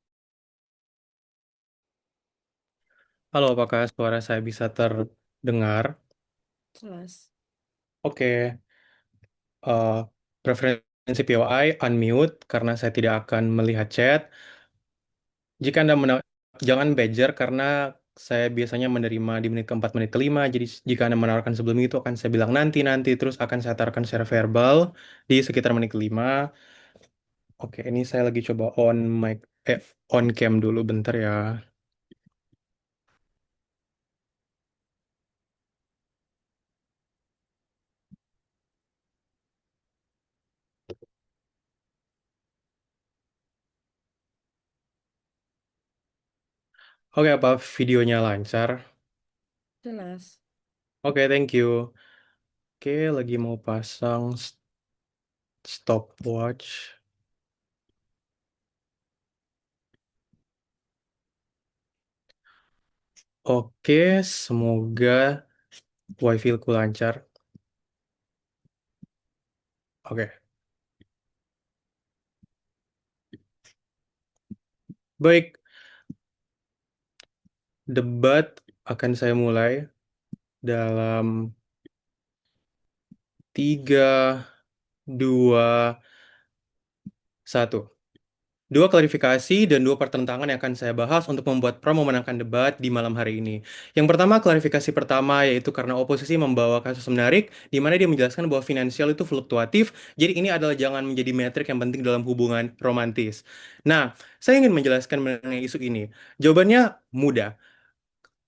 Halo, apakah suara saya bisa terdengar? Jelas. Oke. Preferensi POI unmute karena saya tidak akan melihat chat. Jika Anda jangan badger karena saya biasanya menerima di menit keempat, menit kelima. Jadi jika Anda menawarkan sebelum itu akan saya bilang nanti, terus akan saya taruhkan secara verbal di sekitar menit kelima. Oke, ini saya lagi coba on mic, on cam dulu bentar ya. Oke, apa videonya lancar? Jelas. Oke, thank you. Oke, lagi mau pasang stopwatch. Oke, semoga wifi ku lancar. Oke, baik. Debat akan saya mulai dalam 3, 2, 1. Dua klarifikasi dan dua pertentangan yang akan saya bahas untuk membuat Pro memenangkan debat di malam hari ini. Yang pertama, klarifikasi pertama yaitu karena oposisi membawa kasus menarik, di mana dia menjelaskan bahwa finansial itu fluktuatif, jadi ini adalah jangan menjadi metrik yang penting dalam hubungan romantis. Nah, saya ingin menjelaskan mengenai isu ini. Jawabannya mudah.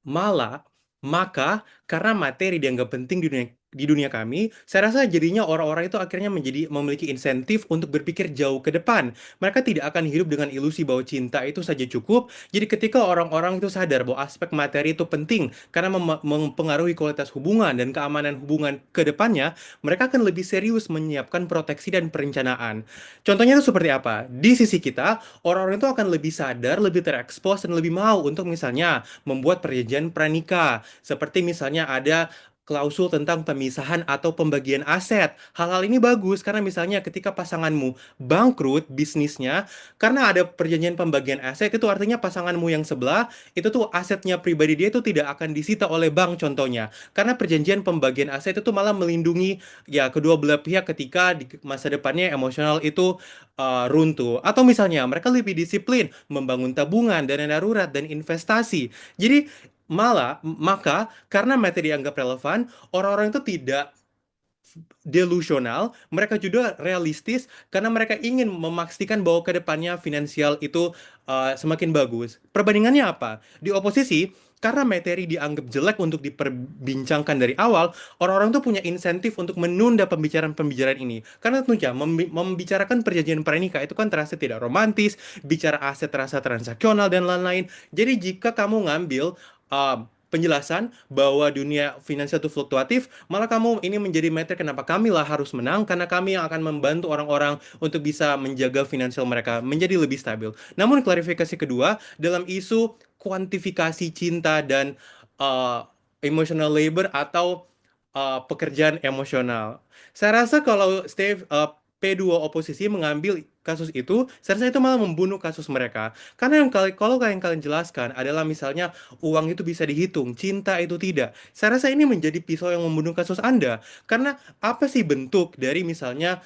Malah, maka karena materi dianggap penting di dunia kami, saya rasa jadinya orang-orang itu akhirnya memiliki insentif untuk berpikir jauh ke depan. Mereka tidak akan hidup dengan ilusi bahwa cinta itu saja cukup. Jadi ketika orang-orang itu sadar bahwa aspek materi itu penting karena mempengaruhi kualitas hubungan dan keamanan hubungan ke depannya, mereka akan lebih serius menyiapkan proteksi dan perencanaan. Contohnya itu seperti apa? Di sisi kita, orang-orang itu akan lebih sadar, lebih terekspos, dan lebih mau untuk misalnya membuat perjanjian pranikah. Seperti misalnya ada klausul tentang pemisahan atau pembagian aset. Hal-hal ini bagus karena misalnya ketika pasanganmu bangkrut bisnisnya, karena ada perjanjian pembagian aset, itu artinya pasanganmu yang sebelah, itu tuh asetnya pribadi dia itu tidak akan disita oleh bank contohnya. Karena perjanjian pembagian aset itu malah melindungi ya kedua belah pihak ketika di masa depannya emosional itu runtuh. Atau misalnya mereka lebih disiplin membangun tabungan, dana darurat, dan investasi. Jadi maka karena materi dianggap relevan, orang-orang itu tidak delusional, mereka juga realistis karena mereka ingin memastikan bahwa ke depannya finansial itu semakin bagus. Perbandingannya apa? Di oposisi, karena materi dianggap jelek untuk diperbincangkan dari awal, orang-orang tuh punya insentif untuk menunda pembicaraan-pembicaraan ini. Karena tentunya membicarakan perjanjian pernikah itu kan terasa tidak romantis, bicara aset terasa transaksional dan lain-lain. Jadi jika kamu ngambil penjelasan bahwa dunia finansial itu fluktuatif, malah kamu ini menjadi metrik kenapa kami lah harus menang, karena kami yang akan membantu orang-orang untuk bisa menjaga finansial mereka menjadi lebih stabil. Namun klarifikasi kedua, dalam isu kuantifikasi cinta dan emotional labor atau pekerjaan emosional. Saya rasa kalau P2 oposisi mengambil kasus itu, saya rasa itu malah membunuh kasus mereka. Karena kalau kalian jelaskan adalah misalnya uang itu bisa dihitung, cinta itu tidak. Saya rasa ini menjadi pisau yang membunuh kasus Anda. Karena apa sih bentuk dari misalnya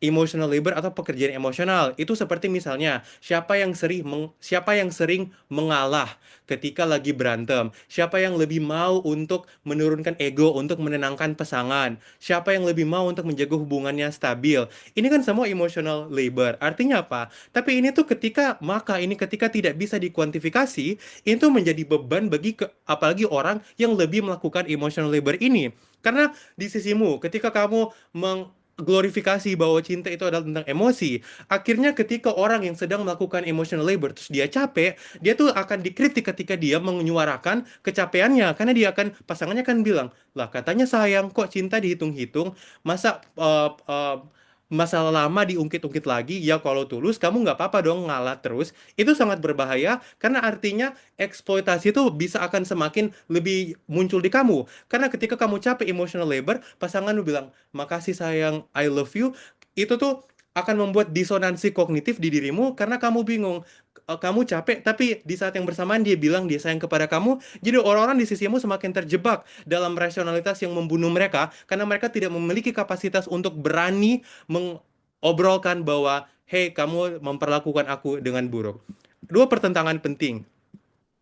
emotional labor atau pekerjaan emosional? Itu seperti misalnya siapa yang sering mengalah ketika lagi berantem, siapa yang lebih mau untuk menurunkan ego untuk menenangkan pasangan, siapa yang lebih mau untuk menjaga hubungannya stabil. Ini kan semua emotional labor. Artinya apa? Tapi ini tuh ketika tidak bisa dikuantifikasi, itu menjadi beban bagi apalagi orang yang lebih melakukan emotional labor ini. Karena di sisimu, ketika kamu glorifikasi bahwa cinta itu adalah tentang emosi. Akhirnya ketika orang yang sedang melakukan emotional labor terus dia capek, dia tuh akan dikritik ketika dia menyuarakan kecapeannya karena pasangannya akan bilang, "Lah katanya sayang, kok cinta dihitung-hitung? Masa masalah lama diungkit-ungkit lagi? Ya kalau tulus kamu nggak apa-apa dong ngalah terus." Itu sangat berbahaya karena artinya eksploitasi itu bisa akan semakin lebih muncul di kamu. Karena ketika kamu capek emotional labor, pasangan lu bilang, "Makasih sayang, I love you." Itu tuh akan membuat disonansi kognitif di dirimu karena kamu bingung. Kamu capek, tapi di saat yang bersamaan dia bilang dia sayang kepada kamu. Jadi orang-orang di sisimu semakin terjebak dalam rasionalitas yang membunuh mereka karena mereka tidak memiliki kapasitas untuk berani mengobrolkan bahwa, "Hey, kamu memperlakukan aku dengan buruk." Dua pertentangan penting.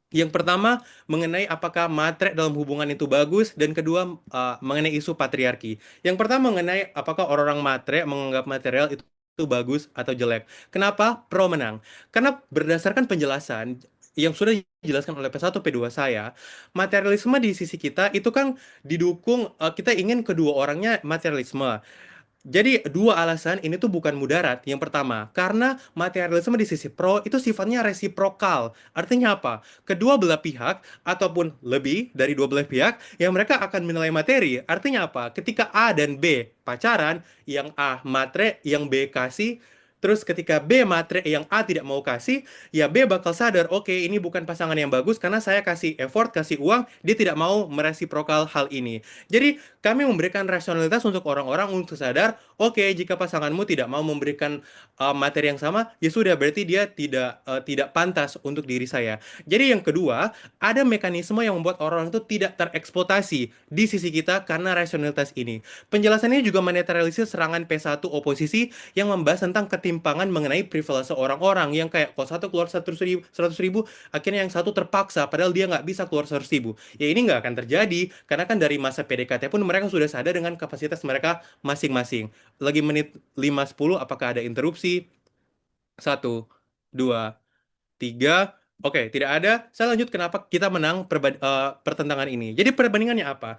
Yang pertama mengenai apakah matre dalam hubungan itu bagus, dan kedua mengenai isu patriarki. Yang pertama mengenai apakah orang-orang matre menganggap material itu bagus atau jelek. Kenapa pro menang? Karena berdasarkan penjelasan yang sudah dijelaskan oleh P1 P2 saya, materialisme di sisi kita itu kan didukung, kita ingin kedua orangnya materialisme. Jadi dua alasan ini tuh bukan mudarat. Yang pertama, karena materialisme di sisi pro itu sifatnya resiprokal. Artinya apa? Kedua belah pihak ataupun lebih dari dua belah pihak yang mereka akan menilai materi. Artinya apa? Ketika A dan B pacaran, yang A matre, yang B kasih. Terus ketika B matre yang A tidak mau kasih, ya B bakal sadar, oke ini bukan pasangan yang bagus karena saya kasih effort, kasih uang, dia tidak mau meresiprokal hal ini. Jadi kami memberikan rasionalitas untuk orang-orang untuk sadar, oke jika pasanganmu tidak mau memberikan materi yang sama, ya sudah berarti dia tidak pantas untuk diri saya. Jadi yang kedua, ada mekanisme yang membuat orang itu tidak tereksploitasi di sisi kita karena rasionalitas ini. Penjelasannya juga menetralisir serangan P1 oposisi yang membahas tentang ketimpangan mengenai privilege orang-orang yang kayak kalau satu keluar 100.000, akhirnya yang satu terpaksa padahal dia nggak bisa keluar 100.000. Ya ini nggak akan terjadi karena kan dari masa PDKT pun mereka sudah sadar dengan kapasitas mereka masing-masing. Lagi menit 5-10, apakah ada interupsi? Satu, dua, tiga. Oke, tidak ada. Saya lanjut kenapa kita menang pertentangan ini. Jadi perbandingannya apa?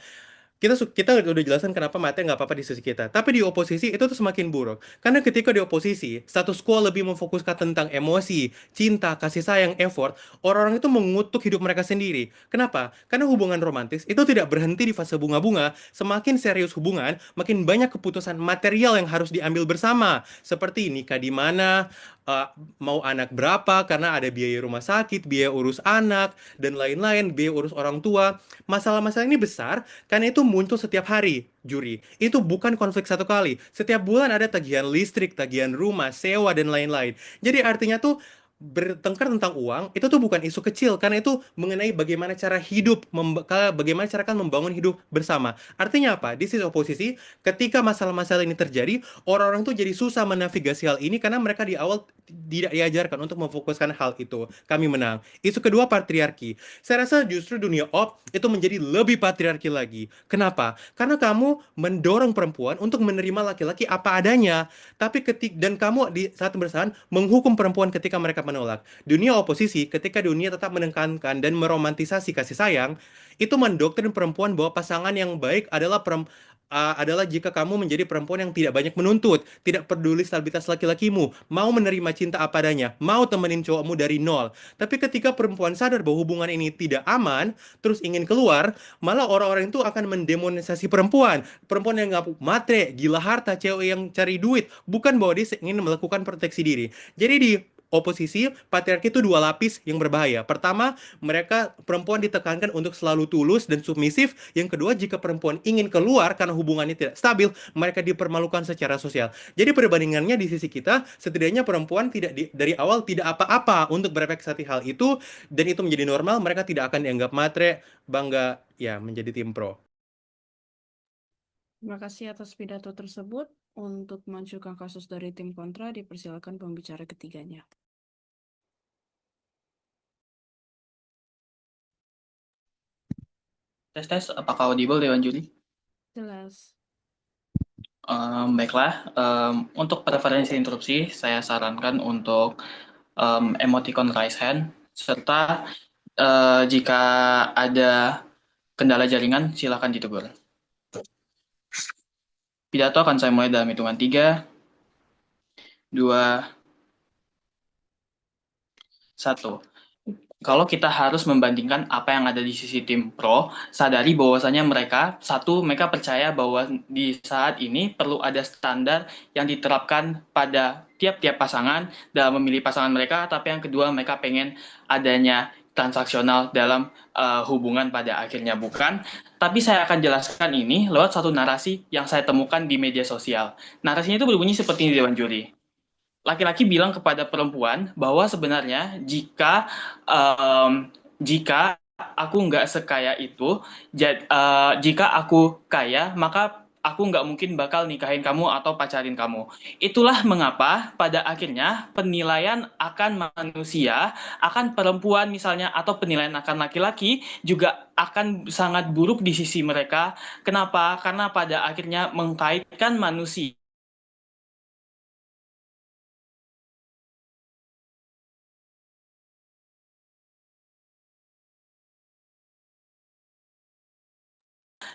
Kita udah jelasin kenapa mate nggak apa-apa di sisi kita. Tapi di oposisi itu tuh semakin buruk. Karena ketika di oposisi, status quo lebih memfokuskan tentang emosi, cinta, kasih sayang, effort. Orang-orang itu mengutuk hidup mereka sendiri. Kenapa? Karena hubungan romantis itu tidak berhenti di fase bunga-bunga. Semakin serius hubungan, makin banyak keputusan material yang harus diambil bersama. Seperti nikah di mana, eh, mau anak berapa, karena ada biaya rumah sakit, biaya urus anak, dan lain-lain, biaya urus orang tua. Masalah-masalah ini besar karena itu muncul setiap hari, juri. Itu bukan konflik satu kali. Setiap bulan ada tagihan listrik, tagihan rumah, sewa, dan lain-lain. Jadi artinya tuh bertengkar tentang uang itu tuh bukan isu kecil karena itu mengenai bagaimana cara hidup, bagaimana cara kan membangun hidup bersama. Artinya apa? Di sisi oposisi, ketika masalah-masalah ini terjadi, orang-orang tuh jadi susah menavigasi hal ini karena mereka di awal tidak diajarkan untuk memfokuskan hal itu. Kami menang. Isu kedua, patriarki. Saya rasa justru dunia op itu menjadi lebih patriarki lagi. Kenapa? Karena kamu mendorong perempuan untuk menerima laki-laki apa adanya. Dan kamu di saat bersamaan menghukum perempuan ketika mereka menolak. Dunia oposisi ketika dunia tetap menekankan dan meromantisasi kasih sayang, itu mendoktrin perempuan bahwa pasangan yang baik adalah jika kamu menjadi perempuan yang tidak banyak menuntut, tidak peduli stabilitas laki-lakimu, mau menerima cinta apa adanya, mau temenin cowokmu dari nol. Tapi ketika perempuan sadar bahwa hubungan ini tidak aman, terus ingin keluar, malah orang-orang itu akan mendemonisasi perempuan. Perempuan yang nggak matre, gila harta, cewek yang cari duit, bukan bahwa dia ingin melakukan proteksi diri. Jadi di oposisi, patriarki itu dua lapis yang berbahaya. Pertama, mereka perempuan ditekankan untuk selalu tulus dan submisif. Yang kedua, jika perempuan ingin keluar karena hubungannya tidak stabil, mereka dipermalukan secara sosial. Jadi perbandingannya di sisi kita, setidaknya perempuan dari awal tidak apa-apa untuk berefeksati hal itu, dan itu menjadi normal, mereka tidak akan dianggap matre, bangga ya menjadi tim pro. Terima kasih atas pidato tersebut. Untuk mengajukan kasus dari tim kontra, dipersilakan pembicara ketiganya. Tes, apakah audible Dewan Juri? Jelas. Baiklah, untuk preferensi interupsi, saya sarankan untuk emoticon raise hand, serta jika ada kendala jaringan, silakan ditegur. Pidato akan saya mulai dalam hitungan 3, 2, 1. Kalau kita harus membandingkan apa yang ada di sisi tim pro, sadari bahwasanya mereka percaya bahwa di saat ini perlu ada standar yang diterapkan pada tiap-tiap pasangan dalam memilih pasangan mereka, tapi yang kedua mereka pengen adanya transaksional dalam hubungan pada akhirnya bukan. Tapi saya akan jelaskan ini lewat satu narasi yang saya temukan di media sosial. Narasinya itu berbunyi seperti ini, Dewan Juri. Laki-laki bilang kepada perempuan bahwa sebenarnya jika aku nggak sekaya itu, jika aku kaya, maka aku nggak mungkin bakal nikahin kamu atau pacarin kamu. Itulah mengapa pada akhirnya penilaian akan manusia, akan perempuan misalnya, atau penilaian akan laki-laki juga akan sangat buruk di sisi mereka. Kenapa? Karena pada akhirnya mengkaitkan manusia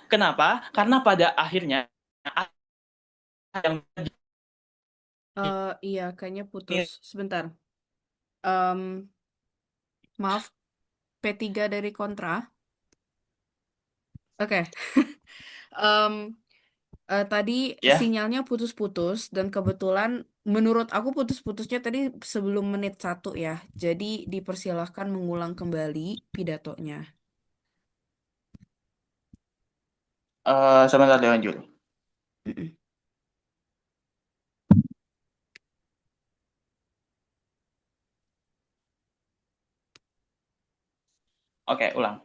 Kenapa? Karena pada akhirnya yang Iya, kayaknya putus. Sebentar. Em, maaf, P3 dari kontra. Oke. Em, tadi ya sinyalnya putus-putus dan kebetulan menurut aku putus-putusnya tadi sebelum menit 1 ya. Jadi dipersilahkan mengulang kembali pidatonya. sebentar Dewan Juli. Mm-mm. Oke, ulang.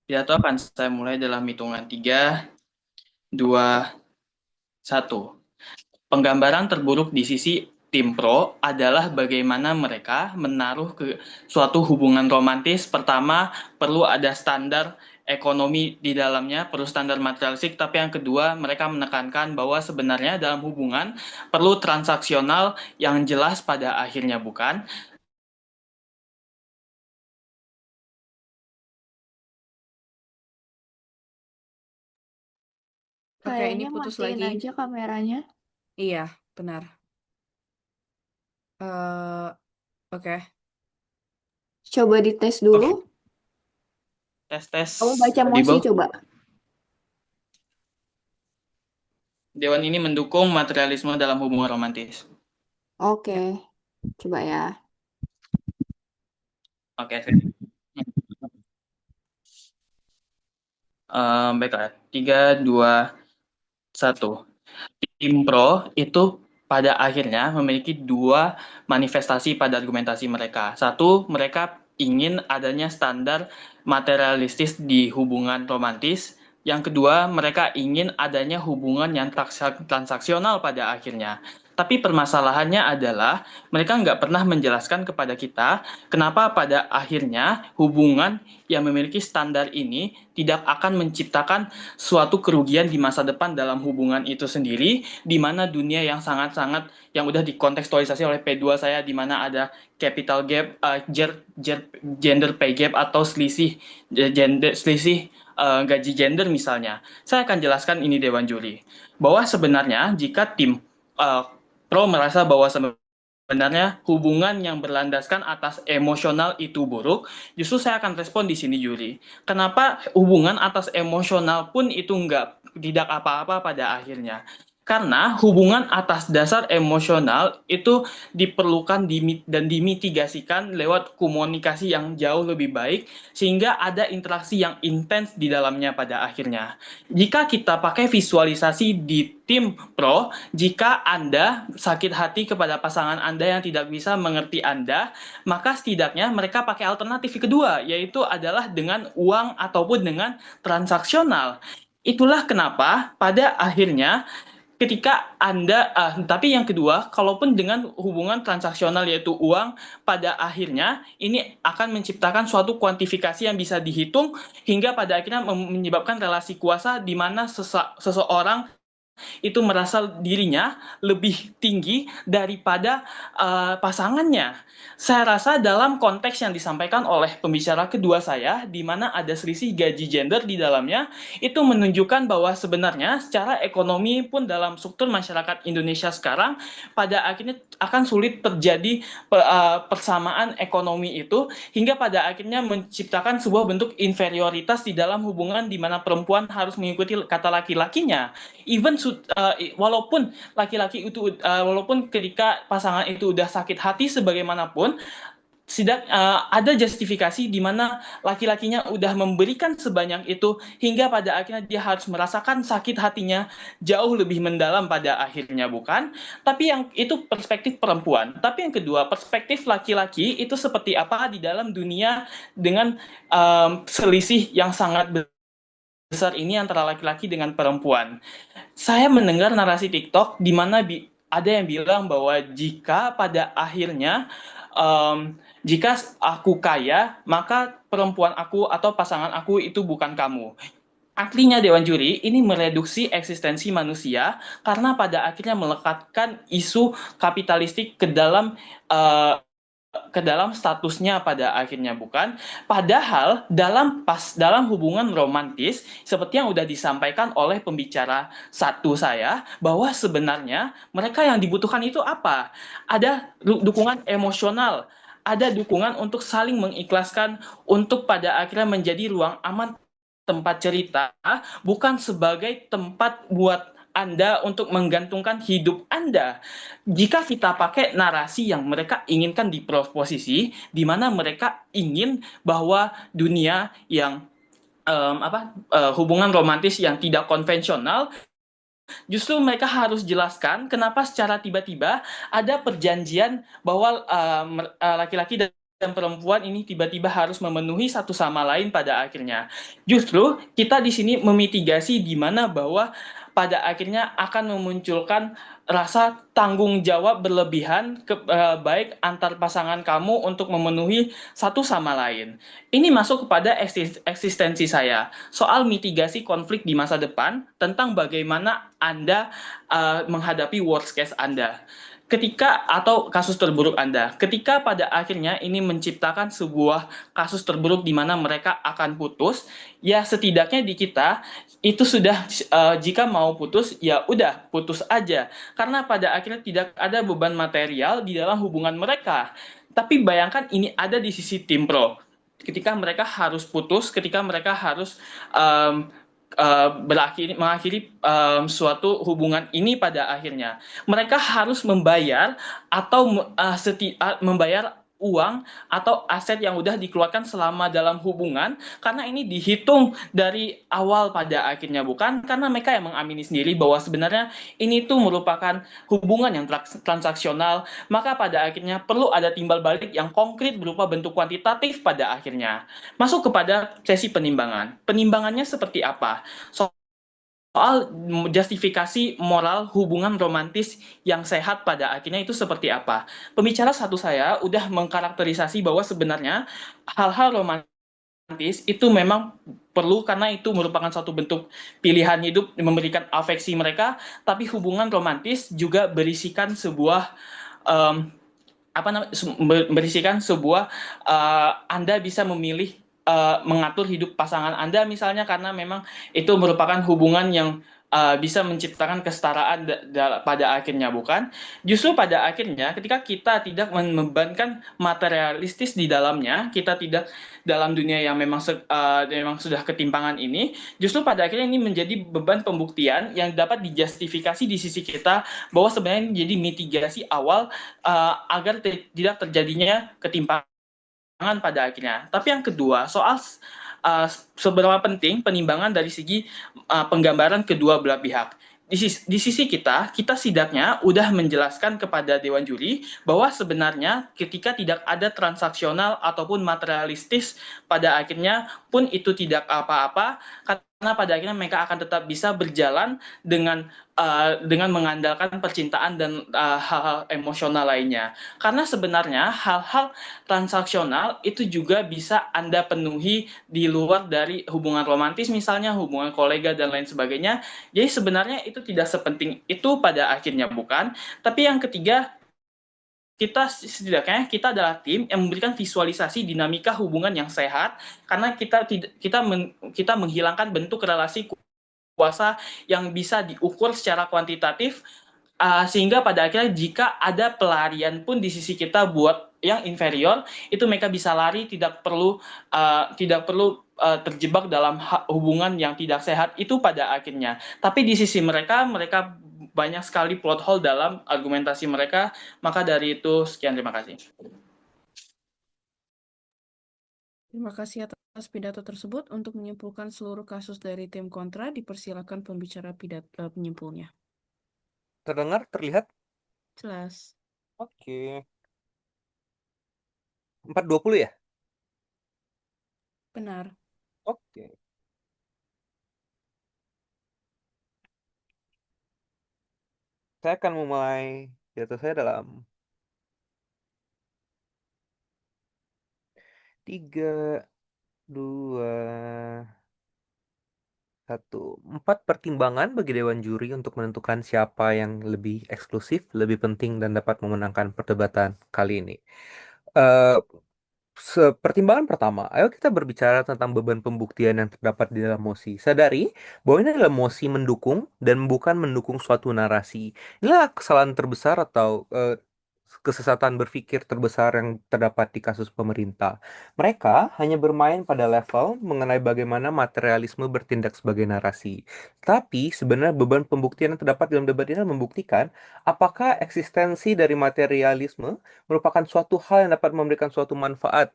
Pidato akan saya mulai dalam hitungan 3, 2, 1. Penggambaran terburuk di sisi tim pro adalah bagaimana mereka menaruh ke suatu hubungan romantis. Pertama, perlu ada standar ekonomi di dalamnya, perlu standar materialistik. Tapi yang kedua, mereka menekankan bahwa sebenarnya dalam hubungan perlu transaksional yang jelas pada akhirnya, bukan? Oke, ini Kayaknya putus matiin lagi. aja kameranya. Iya, benar. Eh, oke. Coba dites Oke, dulu. tes-tes. Kamu baca mosi Bibo, coba. Dewan ini mendukung materialisme dalam hubungan romantis. Oke, Ya. coba ya. Oke, baiklah. 3, 2, 1. Tim pro itu pada akhirnya memiliki dua manifestasi pada argumentasi mereka. Satu, mereka ingin adanya standar materialistis di hubungan romantis. Yang kedua, mereka ingin adanya hubungan yang transaksional pada akhirnya. Tapi permasalahannya adalah mereka nggak pernah menjelaskan kepada kita kenapa pada akhirnya hubungan yang memiliki standar ini tidak akan menciptakan suatu kerugian di masa depan dalam hubungan itu sendiri, di mana dunia yang sangat-sangat yang udah dikontekstualisasi oleh P2 saya, di mana ada capital gap, gender pay gap atau selisih gaji gender misalnya. Saya akan jelaskan ini Dewan Juri, bahwa sebenarnya jika tim pro merasa bahwa sebenarnya hubungan yang berlandaskan atas emosional itu buruk, justru saya akan respon di sini Yuri. Kenapa hubungan atas emosional pun itu tidak apa-apa pada akhirnya? Karena hubungan atas dasar emosional itu diperlukan dan dimitigasikan lewat komunikasi yang jauh lebih baik, sehingga ada interaksi yang intens di dalamnya pada akhirnya. Jika kita pakai visualisasi di tim pro, jika Anda sakit hati kepada pasangan Anda yang tidak bisa mengerti Anda, maka setidaknya mereka pakai alternatif kedua, yaitu adalah dengan uang ataupun dengan transaksional. Itulah kenapa pada akhirnya ketika Anda, tapi yang kedua, kalaupun dengan hubungan transaksional yaitu uang, pada akhirnya ini akan menciptakan suatu kuantifikasi yang bisa dihitung hingga pada akhirnya menyebabkan relasi kuasa di mana seseorang itu merasa dirinya lebih tinggi daripada pasangannya. Saya rasa dalam konteks yang disampaikan oleh pembicara kedua saya, di mana ada selisih gaji gender di dalamnya, itu menunjukkan bahwa sebenarnya secara ekonomi pun dalam struktur masyarakat Indonesia sekarang, pada akhirnya akan sulit terjadi persamaan ekonomi itu, hingga pada akhirnya menciptakan sebuah bentuk inferioritas di dalam hubungan di mana perempuan harus mengikuti kata laki-lakinya. Even walaupun laki-laki itu walaupun ketika pasangan itu udah sakit hati sebagaimanapun, ada justifikasi di mana laki-lakinya udah memberikan sebanyak itu hingga pada akhirnya dia harus merasakan sakit hatinya jauh lebih mendalam pada akhirnya, bukan? Tapi yang itu perspektif perempuan. Tapi yang kedua, perspektif laki-laki itu seperti apa di dalam dunia dengan selisih yang sangat besar ini antara laki-laki dengan perempuan. Saya mendengar narasi TikTok di mana ada yang bilang bahwa jika pada akhirnya jika aku kaya, maka perempuan aku atau pasangan aku itu bukan kamu. Artinya Dewan Juri ini mereduksi eksistensi manusia karena pada akhirnya melekatkan isu kapitalistik ke dalam statusnya pada akhirnya, bukan? Padahal dalam hubungan romantis seperti yang sudah disampaikan oleh pembicara satu saya, bahwa sebenarnya mereka yang dibutuhkan itu apa? Ada dukungan emosional, ada dukungan untuk saling mengikhlaskan, untuk pada akhirnya menjadi ruang aman tempat cerita, bukan sebagai tempat buat Anda untuk menggantungkan hidup Anda. Jika kita pakai narasi yang mereka inginkan di posisi, di mana mereka ingin bahwa dunia yang hubungan romantis yang tidak konvensional, justru mereka harus jelaskan kenapa secara tiba-tiba ada perjanjian bahwa laki-laki dan perempuan ini tiba-tiba harus memenuhi satu sama lain pada akhirnya. Justru kita di sini memitigasi di mana bahwa pada akhirnya akan memunculkan rasa tanggung jawab berlebihan baik antar pasangan kamu untuk memenuhi satu sama lain. Ini masuk kepada eksistensi saya soal mitigasi konflik di masa depan tentang bagaimana Anda menghadapi worst case Anda. Ketika atau kasus terburuk Anda, ketika pada akhirnya ini menciptakan sebuah kasus terburuk di mana mereka akan putus, ya setidaknya di kita itu sudah jika mau putus ya udah putus aja karena pada akhirnya tidak ada beban material di dalam hubungan mereka. Tapi bayangkan ini ada di sisi tim pro. Ketika mereka harus putus, ketika mereka harus um, mengakhiri suatu hubungan ini pada akhirnya mereka harus membayar atau membayar uang atau aset yang udah dikeluarkan selama dalam hubungan karena ini dihitung dari awal pada akhirnya bukan karena mereka yang mengamini sendiri bahwa sebenarnya ini tuh merupakan hubungan yang transaksional maka pada akhirnya perlu ada timbal balik yang konkret berupa bentuk kuantitatif pada akhirnya masuk kepada sesi penimbangan. Penimbangannya seperti apa? Soal justifikasi moral hubungan romantis yang sehat pada akhirnya itu seperti apa. Pembicara satu saya udah mengkarakterisasi bahwa sebenarnya hal-hal romantis itu memang perlu karena itu merupakan suatu bentuk pilihan hidup memberikan afeksi mereka, tapi hubungan romantis juga berisikan sebuah um, berisikan sebuah Anda bisa memilih mengatur hidup pasangan Anda misalnya karena memang itu merupakan hubungan yang bisa menciptakan kesetaraan pada akhirnya bukan justru pada akhirnya ketika kita tidak membebankan materialistis di dalamnya kita tidak dalam dunia yang memang sudah ketimpangan ini justru pada akhirnya ini menjadi beban pembuktian yang dapat dijustifikasi di sisi kita bahwa sebenarnya menjadi mitigasi awal agar tidak terjadinya ketimpangan pada akhirnya. Tapi yang kedua, soal seberapa penting penimbangan dari segi penggambaran kedua belah pihak. Di sisi kita setidaknya udah menjelaskan kepada Dewan Juri bahwa sebenarnya ketika tidak ada transaksional ataupun materialistis pada akhirnya pun itu tidak apa-apa karena pada akhirnya mereka akan tetap bisa berjalan dengan mengandalkan percintaan dan hal-hal emosional lainnya. Karena sebenarnya hal-hal transaksional itu juga bisa Anda penuhi di luar dari hubungan romantis misalnya, hubungan kolega dan lain sebagainya. Jadi sebenarnya itu tidak sepenting itu pada akhirnya bukan. Tapi yang ketiga, kita adalah tim yang memberikan visualisasi dinamika hubungan yang sehat karena kita menghilangkan bentuk relasi kuasa yang bisa diukur secara kuantitatif sehingga pada akhirnya jika ada pelarian pun di sisi kita buat yang inferior itu mereka bisa lari tidak perlu terjebak dalam hubungan yang tidak sehat itu pada akhirnya. Tapi di sisi mereka banyak sekali plot hole dalam argumentasi mereka. Maka dari itu sekian, terima kasih. Terima kasih atas pidato tersebut. Untuk menyimpulkan seluruh kasus dari tim kontra, dipersilakan pembicara penyimpulnya. Terdengar, terlihat? Jelas. Oke. 420 ya? Benar. Oke. Saya akan memulai pidato saya dalam 3, 2, 1. 4 pertimbangan bagi Dewan Juri untuk menentukan siapa yang lebih eksklusif, lebih penting, dan dapat memenangkan perdebatan kali ini. Eh, Pertimbangan pertama, ayo kita berbicara tentang beban pembuktian yang terdapat di dalam mosi. Sadari bahwa ini adalah mosi mendukung dan bukan mendukung suatu narasi. Inilah kesalahan terbesar atau kesesatan berpikir terbesar yang terdapat di kasus pemerintah. Mereka hanya bermain pada level mengenai bagaimana materialisme bertindak sebagai narasi. Tapi sebenarnya beban pembuktian yang terdapat dalam debat ini adalah membuktikan apakah eksistensi dari materialisme merupakan suatu hal yang dapat memberikan suatu manfaat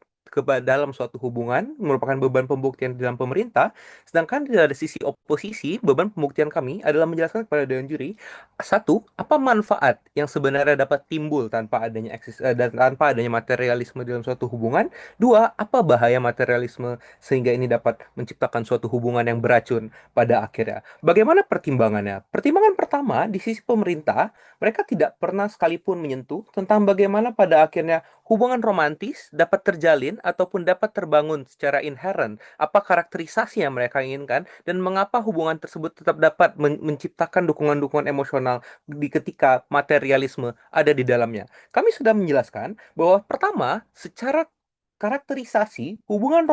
dalam suatu hubungan merupakan beban pembuktian di dalam pemerintah, sedangkan dari sisi oposisi, beban pembuktian kami adalah menjelaskan kepada dewan juri, satu, apa manfaat yang sebenarnya dapat timbul dan tanpa adanya materialisme dalam suatu hubungan, dua, apa bahaya materialisme sehingga ini dapat menciptakan suatu hubungan yang beracun pada akhirnya. Bagaimana pertimbangannya? Pertimbangan pertama, di sisi pemerintah, mereka tidak pernah sekalipun menyentuh tentang bagaimana pada akhirnya hubungan romantis dapat terjalin ataupun dapat terbangun secara inherent, apa karakterisasi yang mereka inginkan, dan mengapa hubungan tersebut tetap dapat menciptakan dukungan-dukungan emosional ketika materialisme ada di dalamnya. Kami sudah menjelaskan bahwa pertama, secara karakterisasi, hubungan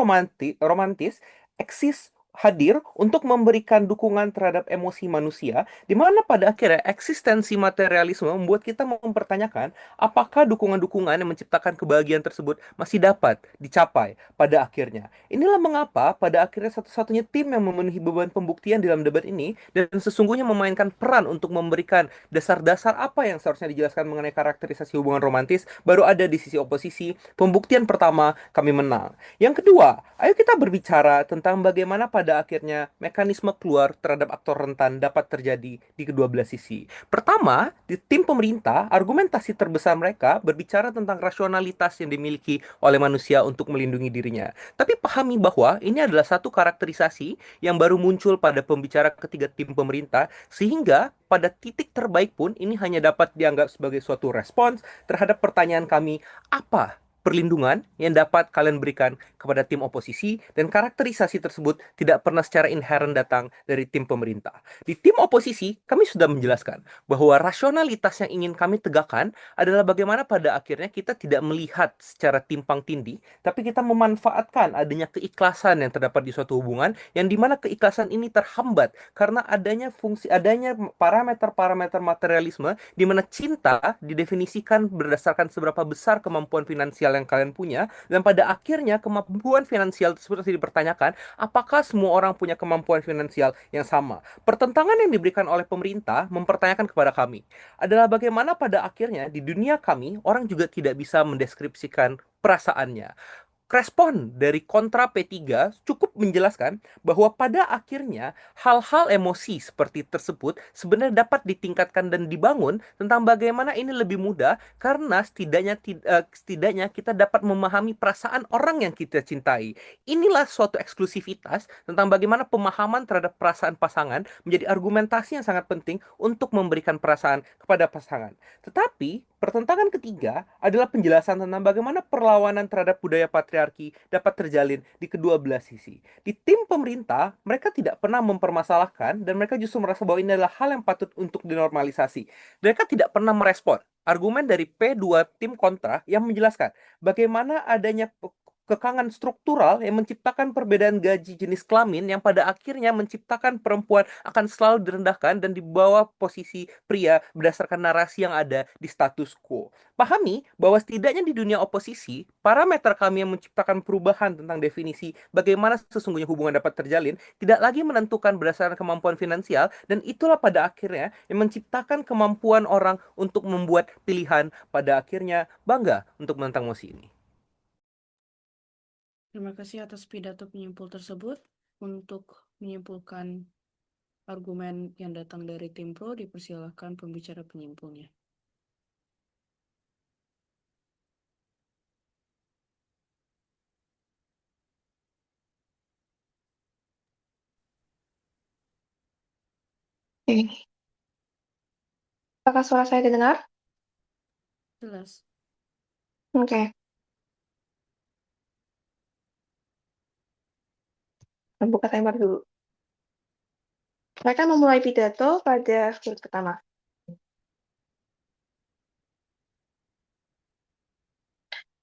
romantis eksis hadir untuk memberikan dukungan terhadap emosi manusia, di mana pada akhirnya eksistensi materialisme membuat kita mempertanyakan apakah dukungan-dukungan yang menciptakan kebahagiaan tersebut masih dapat dicapai pada akhirnya. Inilah mengapa pada akhirnya satu-satunya tim yang memenuhi beban pembuktian dalam debat ini dan sesungguhnya memainkan peran untuk memberikan dasar-dasar apa yang seharusnya dijelaskan mengenai karakterisasi hubungan romantis baru ada di sisi oposisi. Pembuktian pertama kami menang. Yang kedua, ayo kita berbicara tentang bagaimana pada akhirnya mekanisme keluar terhadap aktor rentan dapat terjadi di kedua belah sisi. Pertama, di tim pemerintah, argumentasi terbesar mereka berbicara tentang rasionalitas yang dimiliki oleh manusia untuk melindungi dirinya. Tapi pahami bahwa ini adalah satu karakterisasi yang baru muncul pada pembicara ketiga tim pemerintah, sehingga pada titik terbaik pun ini hanya dapat dianggap sebagai suatu respons terhadap pertanyaan kami, apa perlindungan yang dapat kalian berikan kepada tim oposisi, dan karakterisasi tersebut tidak pernah secara inherent datang dari tim pemerintah. Di tim oposisi, kami sudah menjelaskan bahwa rasionalitas yang ingin kami tegakkan adalah bagaimana pada akhirnya kita tidak melihat secara timpang tindih, tapi kita memanfaatkan adanya keikhlasan yang terdapat di suatu hubungan, yang dimana keikhlasan ini terhambat karena adanya parameter-parameter materialisme, di mana cinta didefinisikan berdasarkan seberapa besar kemampuan finansial yang kalian punya, dan pada akhirnya kemampuan finansial tersebut harus dipertanyakan, apakah semua orang punya kemampuan finansial yang sama. Pertentangan yang diberikan oleh pemerintah mempertanyakan kepada kami adalah bagaimana pada akhirnya di dunia kami, orang juga tidak bisa mendeskripsikan perasaannya. Respon dari kontra P3 cukup menjelaskan bahwa pada akhirnya hal-hal emosi seperti tersebut sebenarnya dapat ditingkatkan dan dibangun tentang bagaimana ini lebih mudah karena setidaknya kita dapat memahami perasaan orang yang kita cintai. Inilah suatu eksklusivitas tentang bagaimana pemahaman terhadap perasaan pasangan menjadi argumentasi yang sangat penting untuk memberikan perasaan kepada pasangan. Tetapi pertentangan ketiga adalah penjelasan tentang bagaimana perlawanan terhadap budaya patriarki dapat terjalin di kedua belah sisi. Di tim pemerintah, mereka tidak pernah mempermasalahkan dan mereka justru merasa bahwa ini adalah hal yang patut untuk dinormalisasi. Mereka tidak pernah merespon argumen dari P2 tim kontra yang menjelaskan bagaimana adanya kekangan struktural yang menciptakan perbedaan gaji jenis kelamin yang pada akhirnya menciptakan perempuan akan selalu direndahkan dan di bawah posisi pria berdasarkan narasi yang ada di status quo. Pahami bahwa setidaknya di dunia oposisi, parameter kami yang menciptakan perubahan tentang definisi bagaimana sesungguhnya hubungan dapat terjalin tidak lagi menentukan berdasarkan kemampuan finansial, dan itulah pada akhirnya yang menciptakan kemampuan orang untuk membuat pilihan pada akhirnya bangga untuk menentang mosi ini. Terima kasih atas pidato penyimpul tersebut. Untuk menyimpulkan argumen yang datang dari tim pro, dipersilakan pembicara penyimpulnya. Oke. Apakah suara saya didengar? Jelas. Oke. Buka timer dulu. Mereka memulai pidato pada slide pertama.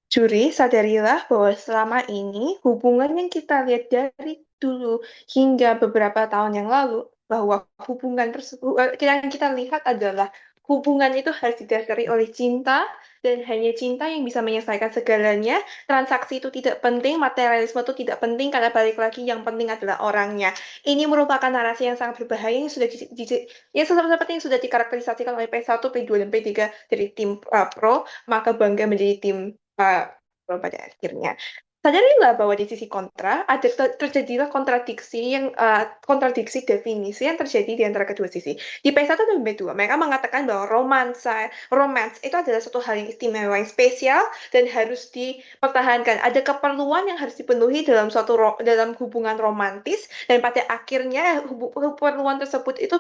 Juri, sadarilah bahwa selama ini hubungan yang kita lihat dari dulu hingga beberapa tahun yang lalu, bahwa hubungan tersebut yang kita lihat adalah hubungan itu harus didasari oleh cinta, dan hanya cinta yang bisa menyelesaikan segalanya. Transaksi itu tidak penting, materialisme itu tidak penting, karena balik lagi yang penting adalah orangnya. Ini merupakan narasi yang sangat berbahaya yang sudah seperti yang sudah dikarakterisasikan oleh P1, P2, dan P3 dari tim pro, maka bangga menjadi tim pro pada akhirnya. sadarilah bahwa di sisi kontra ada terjadilah kontradiksi definisi yang terjadi di antara kedua sisi. Di P1 dan P2 mereka mengatakan bahwa romance itu adalah suatu hal yang istimewa, yang spesial dan harus dipertahankan. Ada keperluan yang harus dipenuhi dalam hubungan romantis, dan pada akhirnya keperluan tersebut itu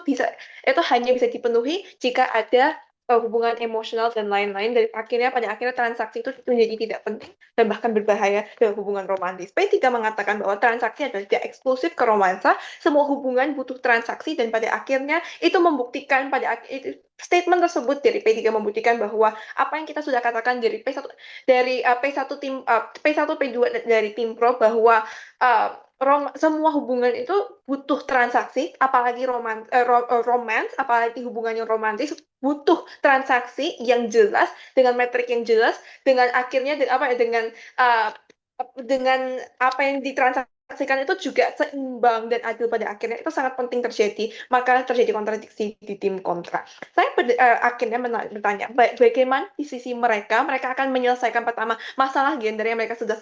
hanya bisa dipenuhi jika ada hubungan emosional dan lain-lain, dan pada akhirnya transaksi itu menjadi tidak penting dan bahkan berbahaya dalam hubungan romantis. P3 mengatakan bahwa transaksi adalah tidak eksklusif ke romansa, semua hubungan butuh transaksi, dan pada akhirnya itu membuktikan statement tersebut dari P3 membuktikan bahwa apa yang kita sudah katakan dari P1 P2 dari tim pro, bahwa semua hubungan itu butuh transaksi, apalagi romance, apalagi hubungan yang romantis butuh transaksi yang jelas, dengan metrik yang jelas, dengan akhirnya dengan apa yang ditransaksikan itu juga seimbang dan adil pada akhirnya. Itu sangat penting terjadi, maka terjadi kontradiksi di tim kontra. Saya akhirnya bertanya, bagaimana di sisi mereka akan menyelesaikan pertama masalah gender yang mereka sudah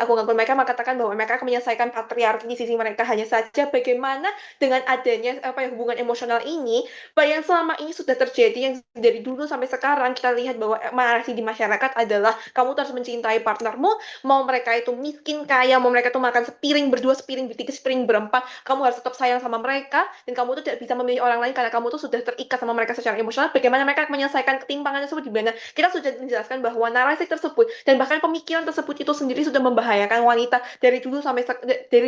aku mereka mengatakan bahwa mereka akan menyelesaikan patriarki di sisi mereka. Hanya saja bagaimana dengan adanya hubungan emosional ini, yang selama ini sudah terjadi, yang dari dulu sampai sekarang kita lihat bahwa narasi di masyarakat adalah kamu harus mencintai partnermu, mau mereka itu miskin kaya, mau mereka itu makan sepiring, berdua sepiring, bertiga sepiring, berempat, kamu harus tetap sayang sama mereka, dan kamu tuh tidak bisa memilih orang lain karena kamu tuh sudah terikat sama mereka secara emosional. Bagaimana mereka menyelesaikan ketimpangan tersebut? Di mana kita sudah menjelaskan bahwa narasi tersebut dan bahkan pemikiran tersebut itu sendiri sudah membahayakan wanita dari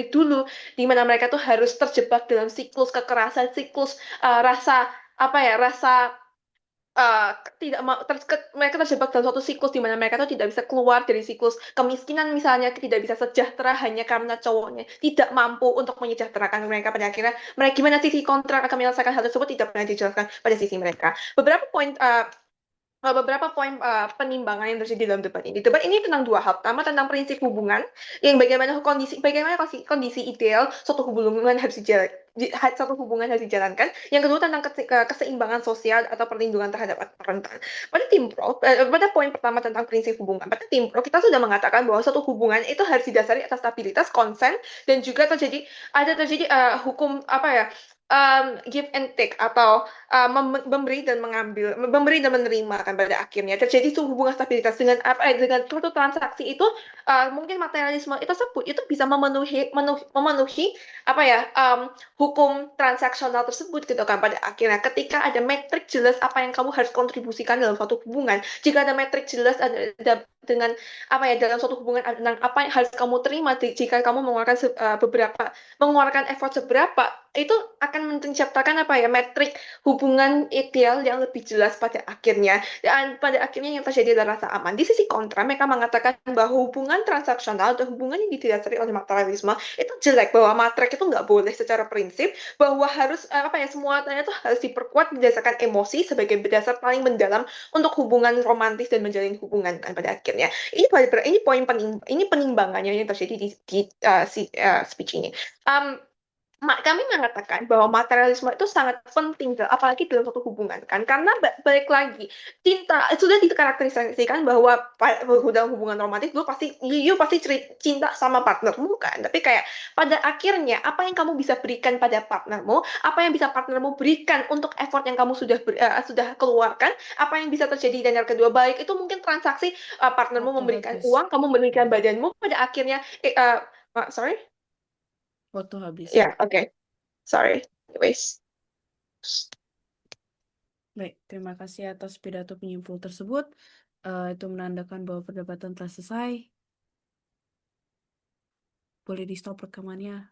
dulu, di mana mereka tuh harus terjebak dalam siklus kekerasan, siklus rasa mereka terjebak dalam suatu siklus di mana mereka tuh tidak bisa keluar dari siklus kemiskinan, misalnya tidak bisa sejahtera hanya karena cowoknya tidak mampu untuk menyejahterakan mereka. Pada akhirnya mereka gimana sisi kontrak akan menyelesaikan hal tersebut tidak pernah dijelaskan pada sisi mereka. Beberapa poin penimbangan yang terjadi dalam debat ini. Debat ini tentang dua hal. Pertama tentang prinsip hubungan, yang bagaimana kondisi ideal suatu hubungan harus dijalankan. Yang kedua tentang keseimbangan sosial atau perlindungan terhadap rentan. Pada poin pertama tentang prinsip hubungan, pada tim pro kita sudah mengatakan bahwa suatu hubungan itu harus didasari atas stabilitas, konsen, dan juga terjadi hukum give and take, atau memberi dan menerima. Kan pada akhirnya terjadi hubungan stabilitas dengan suatu transaksi itu, mungkin materialisme itu bisa memenuhi hukum transaksional tersebut gitu kan. Pada akhirnya ketika ada metrik jelas apa yang kamu harus kontribusikan dalam suatu hubungan, jika ada metrik jelas dengan dalam suatu hubungan tentang apa yang harus kamu terima jika kamu mengeluarkan effort seberapa, itu akan menciptakan metrik hubungan ideal yang lebih jelas pada akhirnya. Dan pada akhirnya yang terjadi adalah rasa aman. Di sisi kontra, mereka mengatakan bahwa hubungan transaksional atau hubungan yang didasari oleh materialisme itu jelek, bahwa matrik itu nggak boleh secara prinsip, bahwa harus semuanya itu harus diperkuat berdasarkan emosi sebagai dasar paling mendalam untuk hubungan romantis dan menjalin hubungan. Kan pada akhirnya ini penimbangannya yang terjadi di speech ini. Kami mengatakan bahwa materialisme itu sangat penting, apalagi dalam suatu hubungan, kan? Karena balik lagi, cinta sudah dikarakterisasikan bahwa dalam hubungan romantis lu pasti cinta sama partnermu, kan? Tapi kayak pada akhirnya apa yang kamu bisa berikan pada partnermu, apa yang bisa partnermu berikan untuk effort yang kamu sudah keluarkan, apa yang bisa terjadi, dan yang kedua baik itu mungkin transaksi, partnermu Waktu memberikan habis. uang, kamu memberikan badanmu, pada akhirnya sorry. Waktu habis. Yeah, okay. Sorry. Anyways. Baik, terima kasih atas pidato penyimpul tersebut. Itu menandakan bahwa perdebatan telah selesai. Boleh di stop rekamannya.